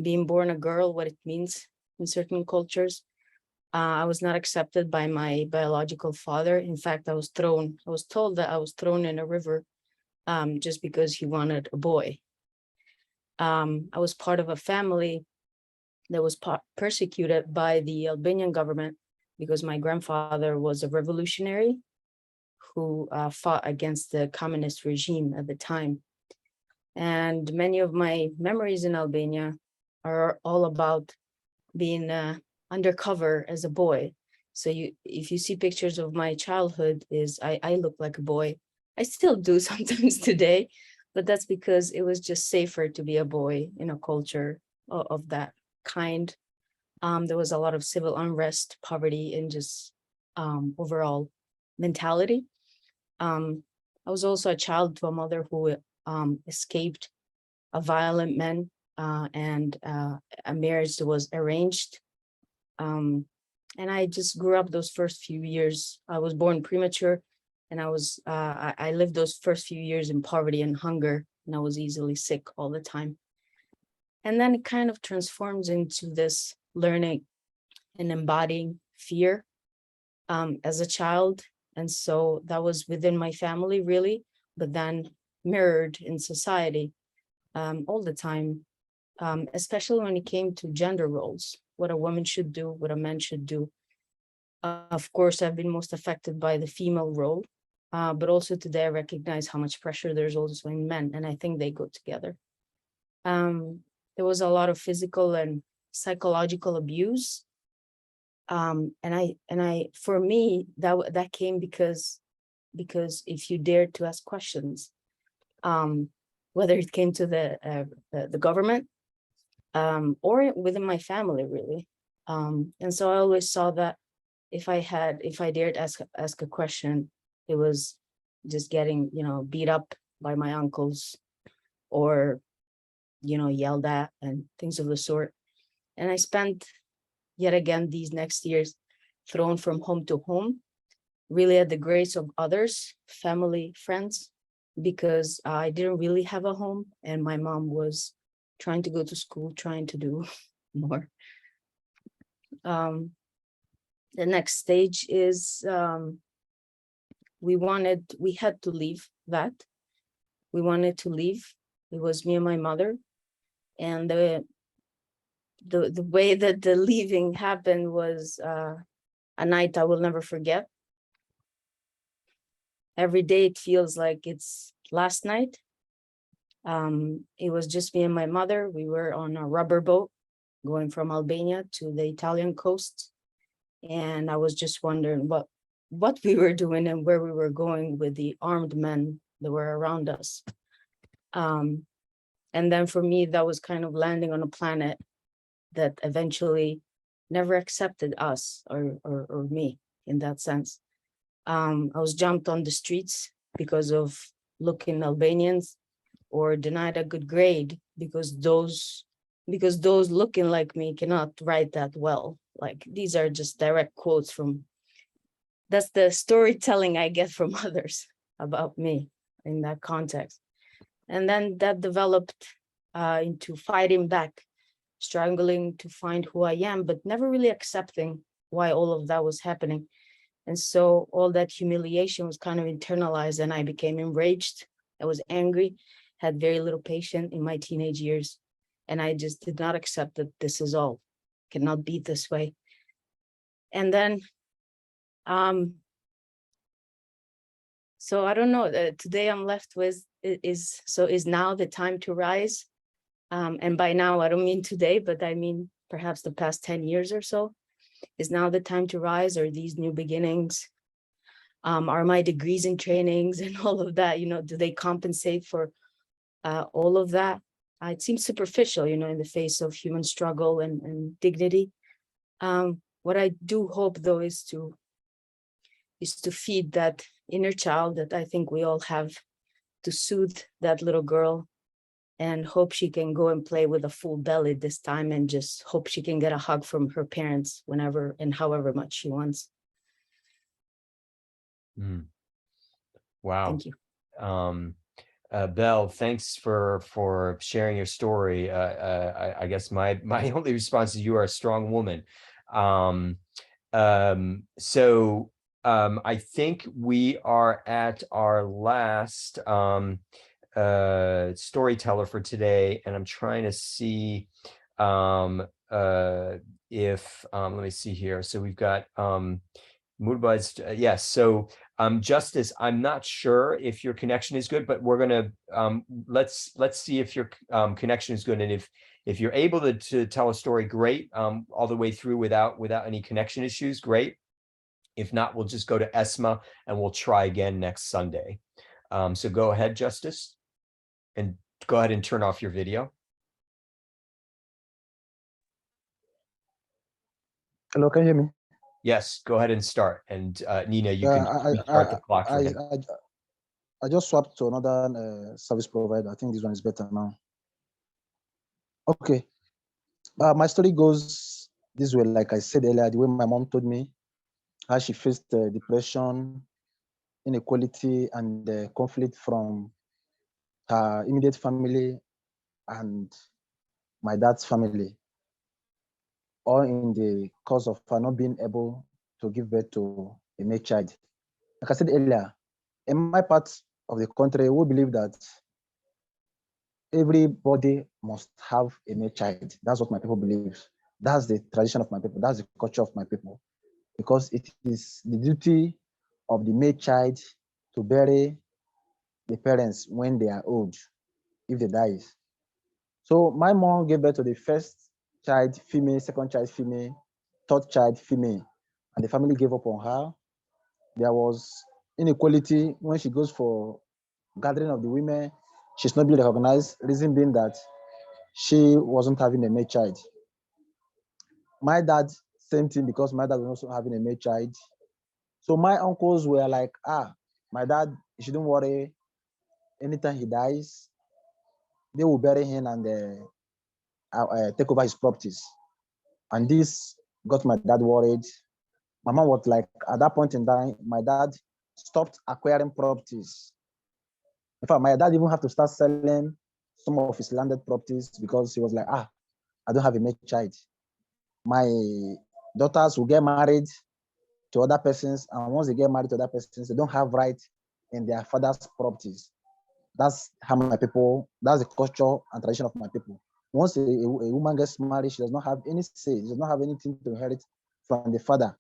being born a girl, what it means in certain cultures. I was not accepted by my biological father. In fact, I was told that I was thrown in a river just because he wanted a boy. I was part of a family that was persecuted by the Albanian government because my grandfather was a revolutionary who fought against the communist regime at the time. And many of my memories in Albania are all about being undercover as a boy. So if you see pictures of my childhood, I look like a boy. I still do sometimes today, but that's because it was just safer to be a boy in a culture of that kind. There was a lot of civil unrest, poverty, and just overall mentality. I was also a child to a mother who escaped a violent man, and a marriage that was arranged. And I just grew up those first few years. I was born premature, and I lived those first few years in poverty and hunger, and I was easily sick all the time. And then it kind of transforms into this learning and embodying fear as a child. And so that was within my family, really, but then mirrored in society all the time, especially when it came to gender roles, what a woman should do, what a man should do. Of course, I've been most affected by the female role, but also today I recognize how much pressure there's also in men, and I think they go together. There was a lot of physical and psychological abuse. And I, for me, that came because if you dared to ask questions, whether it came to the government, or within my family, really. And so I always saw that if I dared ask a question, it was just getting, beat up by my uncles, or, yelled at and things of the sort. And I spent yet again these next years thrown from home to home, really at the grace of others, family, friends, because I didn't really have a home, and my mom was trying to go to school, trying to do more. The next stage is we had to leave that. We wanted to leave. It was me and my mother. And the way that the leaving happened was a night I will never forget. Every day it feels like it's last night. It was just me and my mother. We were on a rubber boat going from Albania to the Italian coast. And I was just wondering what we were doing and where we were going with the armed men that were around us. And then for me, that was kind of landing on a planet that eventually never accepted us or me in that sense. I was jumped on the streets because of looking Albanians, or denied a good grade because those looking like me cannot write that well. Like, these are just direct quotes that's the storytelling I get from others about me in that context. And then that developed into fighting back, struggling to find who I am, but never really accepting why all of that was happening. And so all that humiliation was kind of internalized, and I became enraged. I was angry, had very little patience in my teenage years. And I just did not accept that this is all, cannot be this way. And then, so I don't know, today I'm left with is now the time to rise? And by now, I don't mean today, but I mean perhaps the past 10 years or so. Is now the time to rise, or these new beginnings? Are my degrees and trainings and all of that, do they compensate for all of that? It seems superficial, in the face of human struggle and dignity. What I do hope, though, is to feed that inner child that I think we all have, to soothe that little girl, and hope she can go and play with a full belly this time, and just hope she can get a hug from her parents whenever and however much she wants. Wow. Thank you. Belle, thanks for sharing your story. I guess my only response is you are a strong woman. So I think we are at our last storyteller for today, and I'm trying to see if let me see here. So we've got Moodbuds, yes. So Justice, I'm not sure if your connection is good, but we're gonna let's see if your connection is good, and if you're able to tell a story, great, all the way through without any connection issues, great. If not, we'll just go to Esma and we'll try again next Sunday. So go ahead, Justice, and go ahead and turn off your video. Hello, can you hear me? Yes, go ahead and start. And Nina, you can start the clock for him. I just swapped to another service provider. I think this one is better now. Okay. My story goes this way. Like I said earlier, the way my mom told me how she faced depression, inequality, and conflict from her immediate family and my dad's family, all in the cause of her not being able to give birth to a male child. Like I said earlier, in my part of the country, we believe that everybody must have a male child. That's what my people believe. That's the tradition of my people. That's the culture of my people. Because it is the duty of the male child to bury the parents when they are old, if they die. So my mom gave birth to the first child female, second child female, third child female, and the family gave up on her. There was inequality when she goes for gathering of the women. She's not being recognized, reason being that she wasn't having a male child. My dad, same thing, because my dad was also having a male child. So my uncles were like, my dad, you shouldn't worry. Anytime he dies, they will bury him and take over his properties. And this got my dad worried. My mom was like, at that point in time, my dad stopped acquiring properties. In fact, my dad even have to start selling some of his landed properties because he was like, I don't have a male child. My daughters will get married to other persons, and once they get married to other persons, they don't have right in their father's properties. That's how my people, that's the culture and tradition of my people. Once a woman gets married, she does not have any say, she does not have anything to inherit from the father,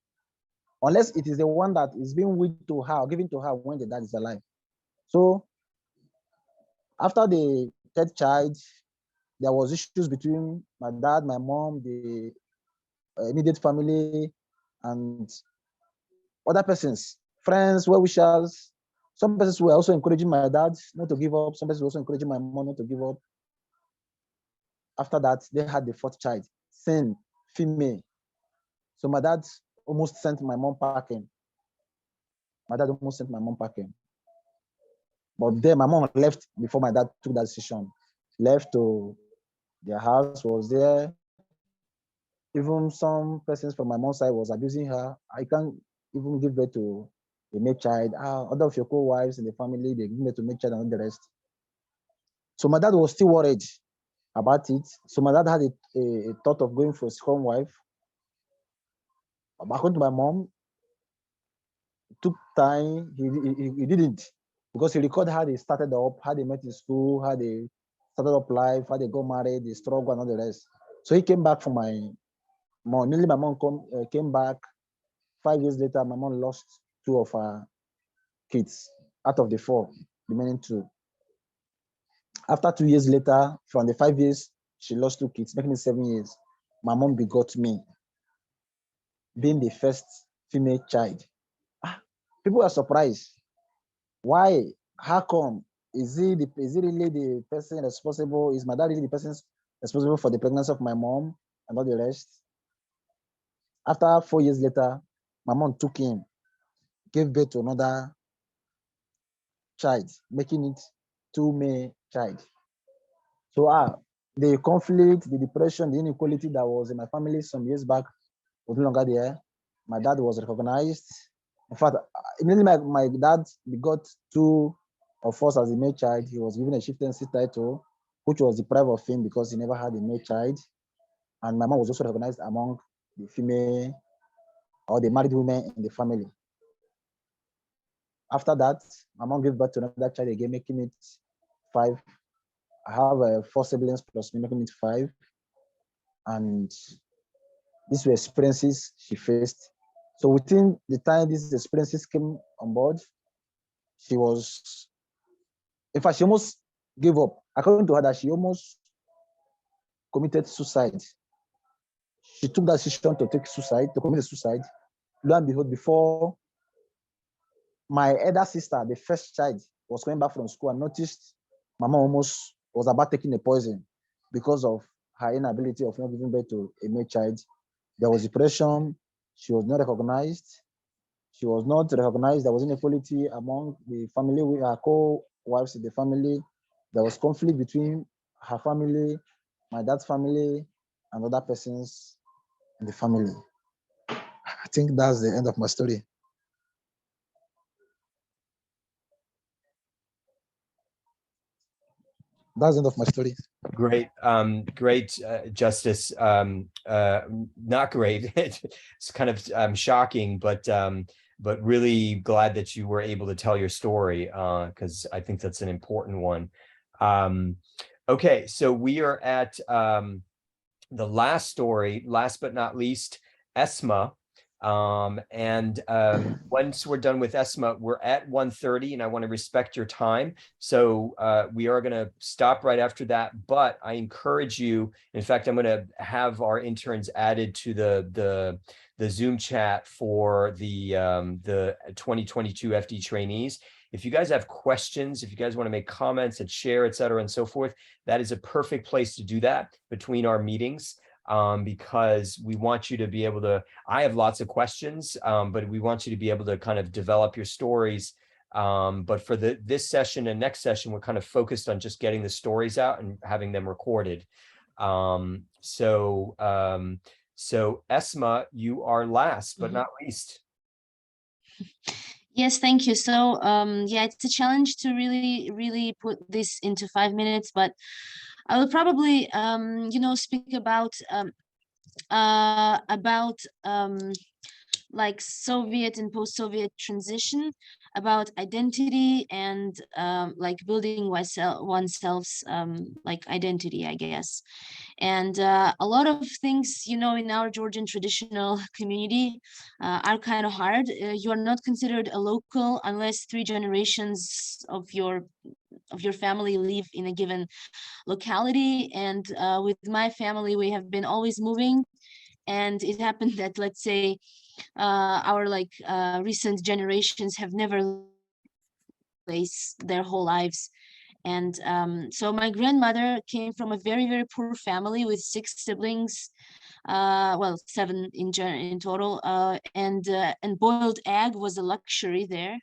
unless it is the one that is being willed to her or given to her when the dad is alive. So after the third child, there was issues between my dad, my mom, the immediate family, and other persons, friends, well-wishers. Some persons were also encouraging my dad not to give up. Some persons were also encouraging my mom not to give up. After that, they had the fourth child, same female. So my dad almost sent my mom packing. But then my mom left before my dad took that decision. Left to their house, was there. Even some persons from my mom's side was abusing her. I can't even give birth to a male child. Other of your co-wives in the family, they give birth to male child and all the rest. So my dad was still worried about it. So my dad had a thought of going for his home wife. According to my mom, it took time. He didn't, because he recalled how they started up, how they met in school, how they started up life, how they got married, they struggled and all the rest. So he came back from my mom. Mainly my mom came back 5 years later, my mom lost 2 of her kids out of the 4, remaining 2. After 2 years later, from the 5 years, she lost 2 kids, making it 7 years. My mom begot me, being the first female child. People are surprised. Why? How come? Is it really the person responsible? Is my dad really the person responsible for the pregnancy of my mom and all the rest? After 4 years later, my mom took him, gave birth to another child, making it 2 male child. So the conflict, the depression, the inequality that was in my family some years back was no longer there. My dad was recognized. In fact, immediately my dad begot 2 of us as a male child. He was given a chieftaincy title, which was deprived of him because he never had a male child. And my mom was also recognized among the female or the married women in the family. After that, my mom gave birth to another child again, making it 5. I have 4 siblings plus me, making it 5. And these were experiences she faced. So within the time these experiences came on board, she was, in fact, she almost gave up. According to her, that she almost committed suicide. She took that decision to commit suicide. Lo and behold, before my elder sister, the first child, was coming back from school and noticed my mom almost was about taking a poison because of her inability of not giving birth to a male child. There was depression. She was not recognized. There was inequality among the family. We are co-wives in the family. There was conflict between her family, my dad's family, and other persons in the family. I think that's the end of my story. That's the end of my story. Great, great, Justice. Not great. It's kind of shocking, but really glad that you were able to tell your story, because I think that's an important one. Okay, so we are at the last story, last but not least, Esma. Once we're done with Esma, we're at 1:30, and I want to respect your time. So we are going to stop right after that. But I encourage you. In fact, I'm going to have our interns added to the Zoom chat for the 2022 FD trainees. If you guys have questions, if you guys want to make comments and share, et cetera, and so forth, that is a perfect place to do that between our meetings. Because we want you to be able to, I have lots of questions, but we want you to be able to kind of develop your stories. But for this session and next session, we're kind of focused on just getting the stories out and having them recorded. So Esma, you are last but not least. Yes, thank you. So yeah, it's a challenge to really put this into 5 minutes, but I will probably speak about like Soviet and post-Soviet transition, about identity and like building oneself's like identity, I guess. And a lot of things, in our Georgian traditional community are kind of hard. You are not considered a local unless 3 generations of your family live in a given locality. And with my family, we have been always moving. And it happened that, let's say, our recent generations have never placed their whole lives. And so my grandmother came from a very, very poor family with 6 siblings, well, 7 in total, and boiled egg was a luxury there.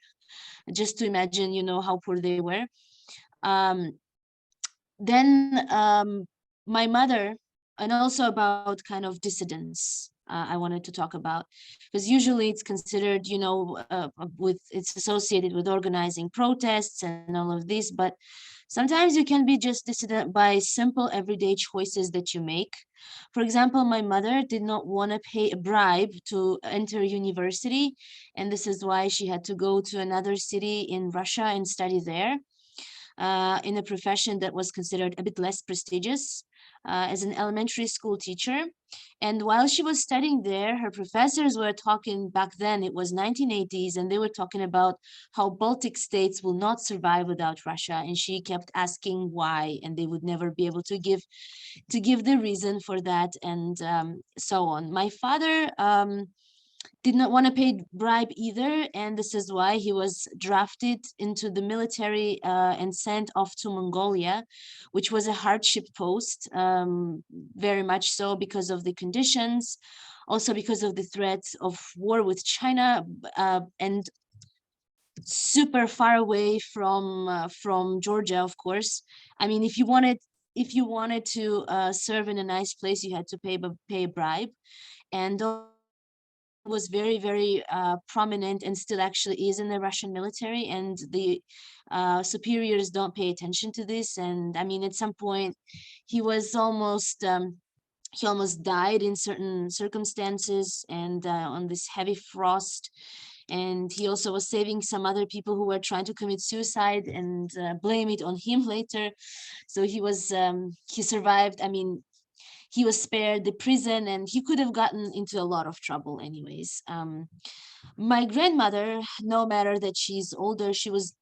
Just to imagine, how poor they were. Then my mother, and also about kind of dissidence, I wanted to talk about, because usually it's considered, it's associated with organizing protests and all of this, but sometimes you can be just dissident by simple everyday choices that you make. For example, my mother did not want to pay a bribe to enter university, and this is why she had to go to another city in Russia and study there. In a profession that was considered a bit less prestigious. as an elementary school teacher. And while she was studying there, her professors were talking, back then it was 1980s, and they were talking about how Baltic states will not survive without Russia. And she kept asking why, and they would never be able to give the reason for that, and so on. My father did not want to pay bribe either, and this is why he was drafted into the military and sent off to Mongolia, which was a hardship post, very much so because of the conditions, also because of the threats of war with China, and super far away from Georgia, of course. I mean, if you wanted to serve in a nice place, you had to pay a bribe, and was very, very prominent, and still actually is in the Russian military, and the superiors don't pay attention to this. And I mean, at some point he was almost he almost died in certain circumstances, and on this heavy frost. And he also was saving some other people who were trying to commit suicide, and blame it on him later. So he survived. I mean, he was spared the prison, and he could have gotten into a lot of trouble anyways. My grandmother, no matter that she's older, she's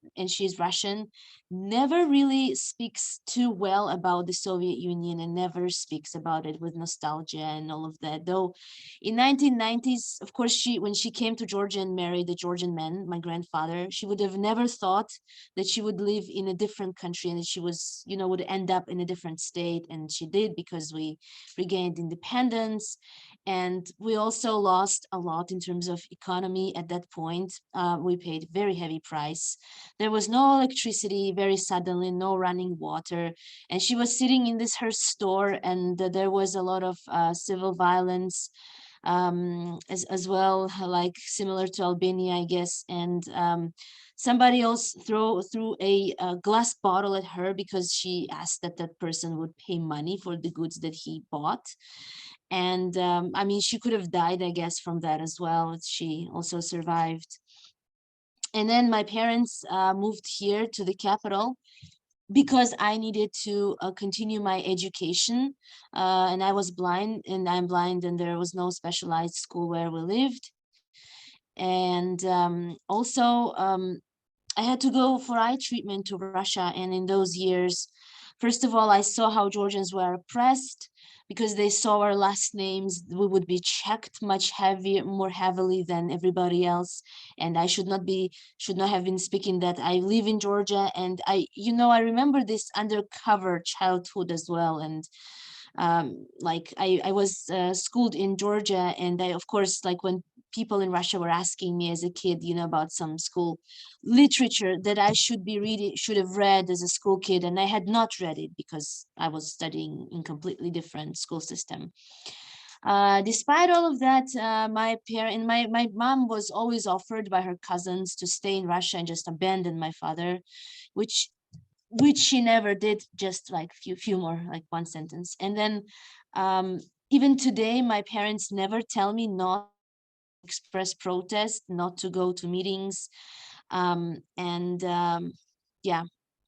Russian, never really speaks too well about the Soviet Union, and never speaks about it with nostalgia and all of that. Though in 1990s, of course, when she came to Georgia and married a Georgian man, my grandfather, she would have never thought that she would live in a different country, and that she was, would end up in a different state. And she did, because we regained independence. And we also lost a lot in terms of economy at that point. We paid very heavy price. There was no electricity very suddenly, no running water. And she was sitting in her store, and there was a lot of civil violence as well, like similar to Albania, I guess. And somebody else threw a glass bottle at her because she asked that person would pay money for the goods that he bought. And I mean, she could have died, I guess, from that as well. She also survived. And then my parents moved here to the capital because I needed to continue my education, and I was blind, and I'm blind, and there was no specialized school where we lived. And also I had to go for eye treatment to Russia. And in those years, first of all, I saw how Georgians were oppressed, because they saw our last names. We would be checked much more heavily than everybody else. And I should not have been speaking that I live in Georgia. And I remember this undercover childhood as well. And like I was schooled in Georgia, and I, of course, like when people in Russia were asking me as a kid, about some school literature that I should have read as a school kid, and I had not read it because I was studying in completely different school system. Despite all of that, my mom was always offered by her cousins to stay in Russia and just abandon my father, which she never did, just like few more, like one sentence. And then even today, my parents never tell me not to express protest, not to go to meetings. Yeah,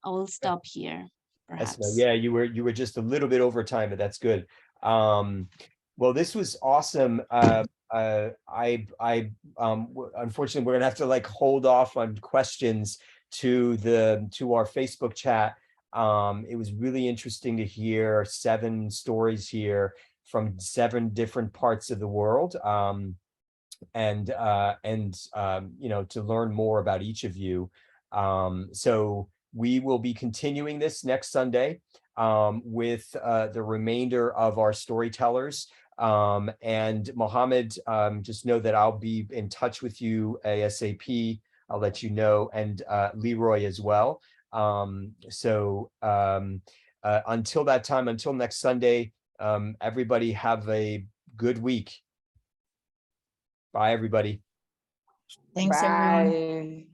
I will stop here, perhaps. Yeah, you were just a little bit over time, but that's good. Well, this was awesome. Unfortunately, we're gonna have to like hold off on questions to our Facebook chat. It was really interesting to hear 7 stories here from 7 different parts of the world, and to learn more about each of you. So we will be continuing this next Sunday with the remainder of our storytellers. And Mohammed, just know that I'll be in touch with you ASAP. I'll let you know, and Leroy as well. Until that time, until next Sunday, everybody have a good week. Bye, everybody. Thanks, everyone. Bye.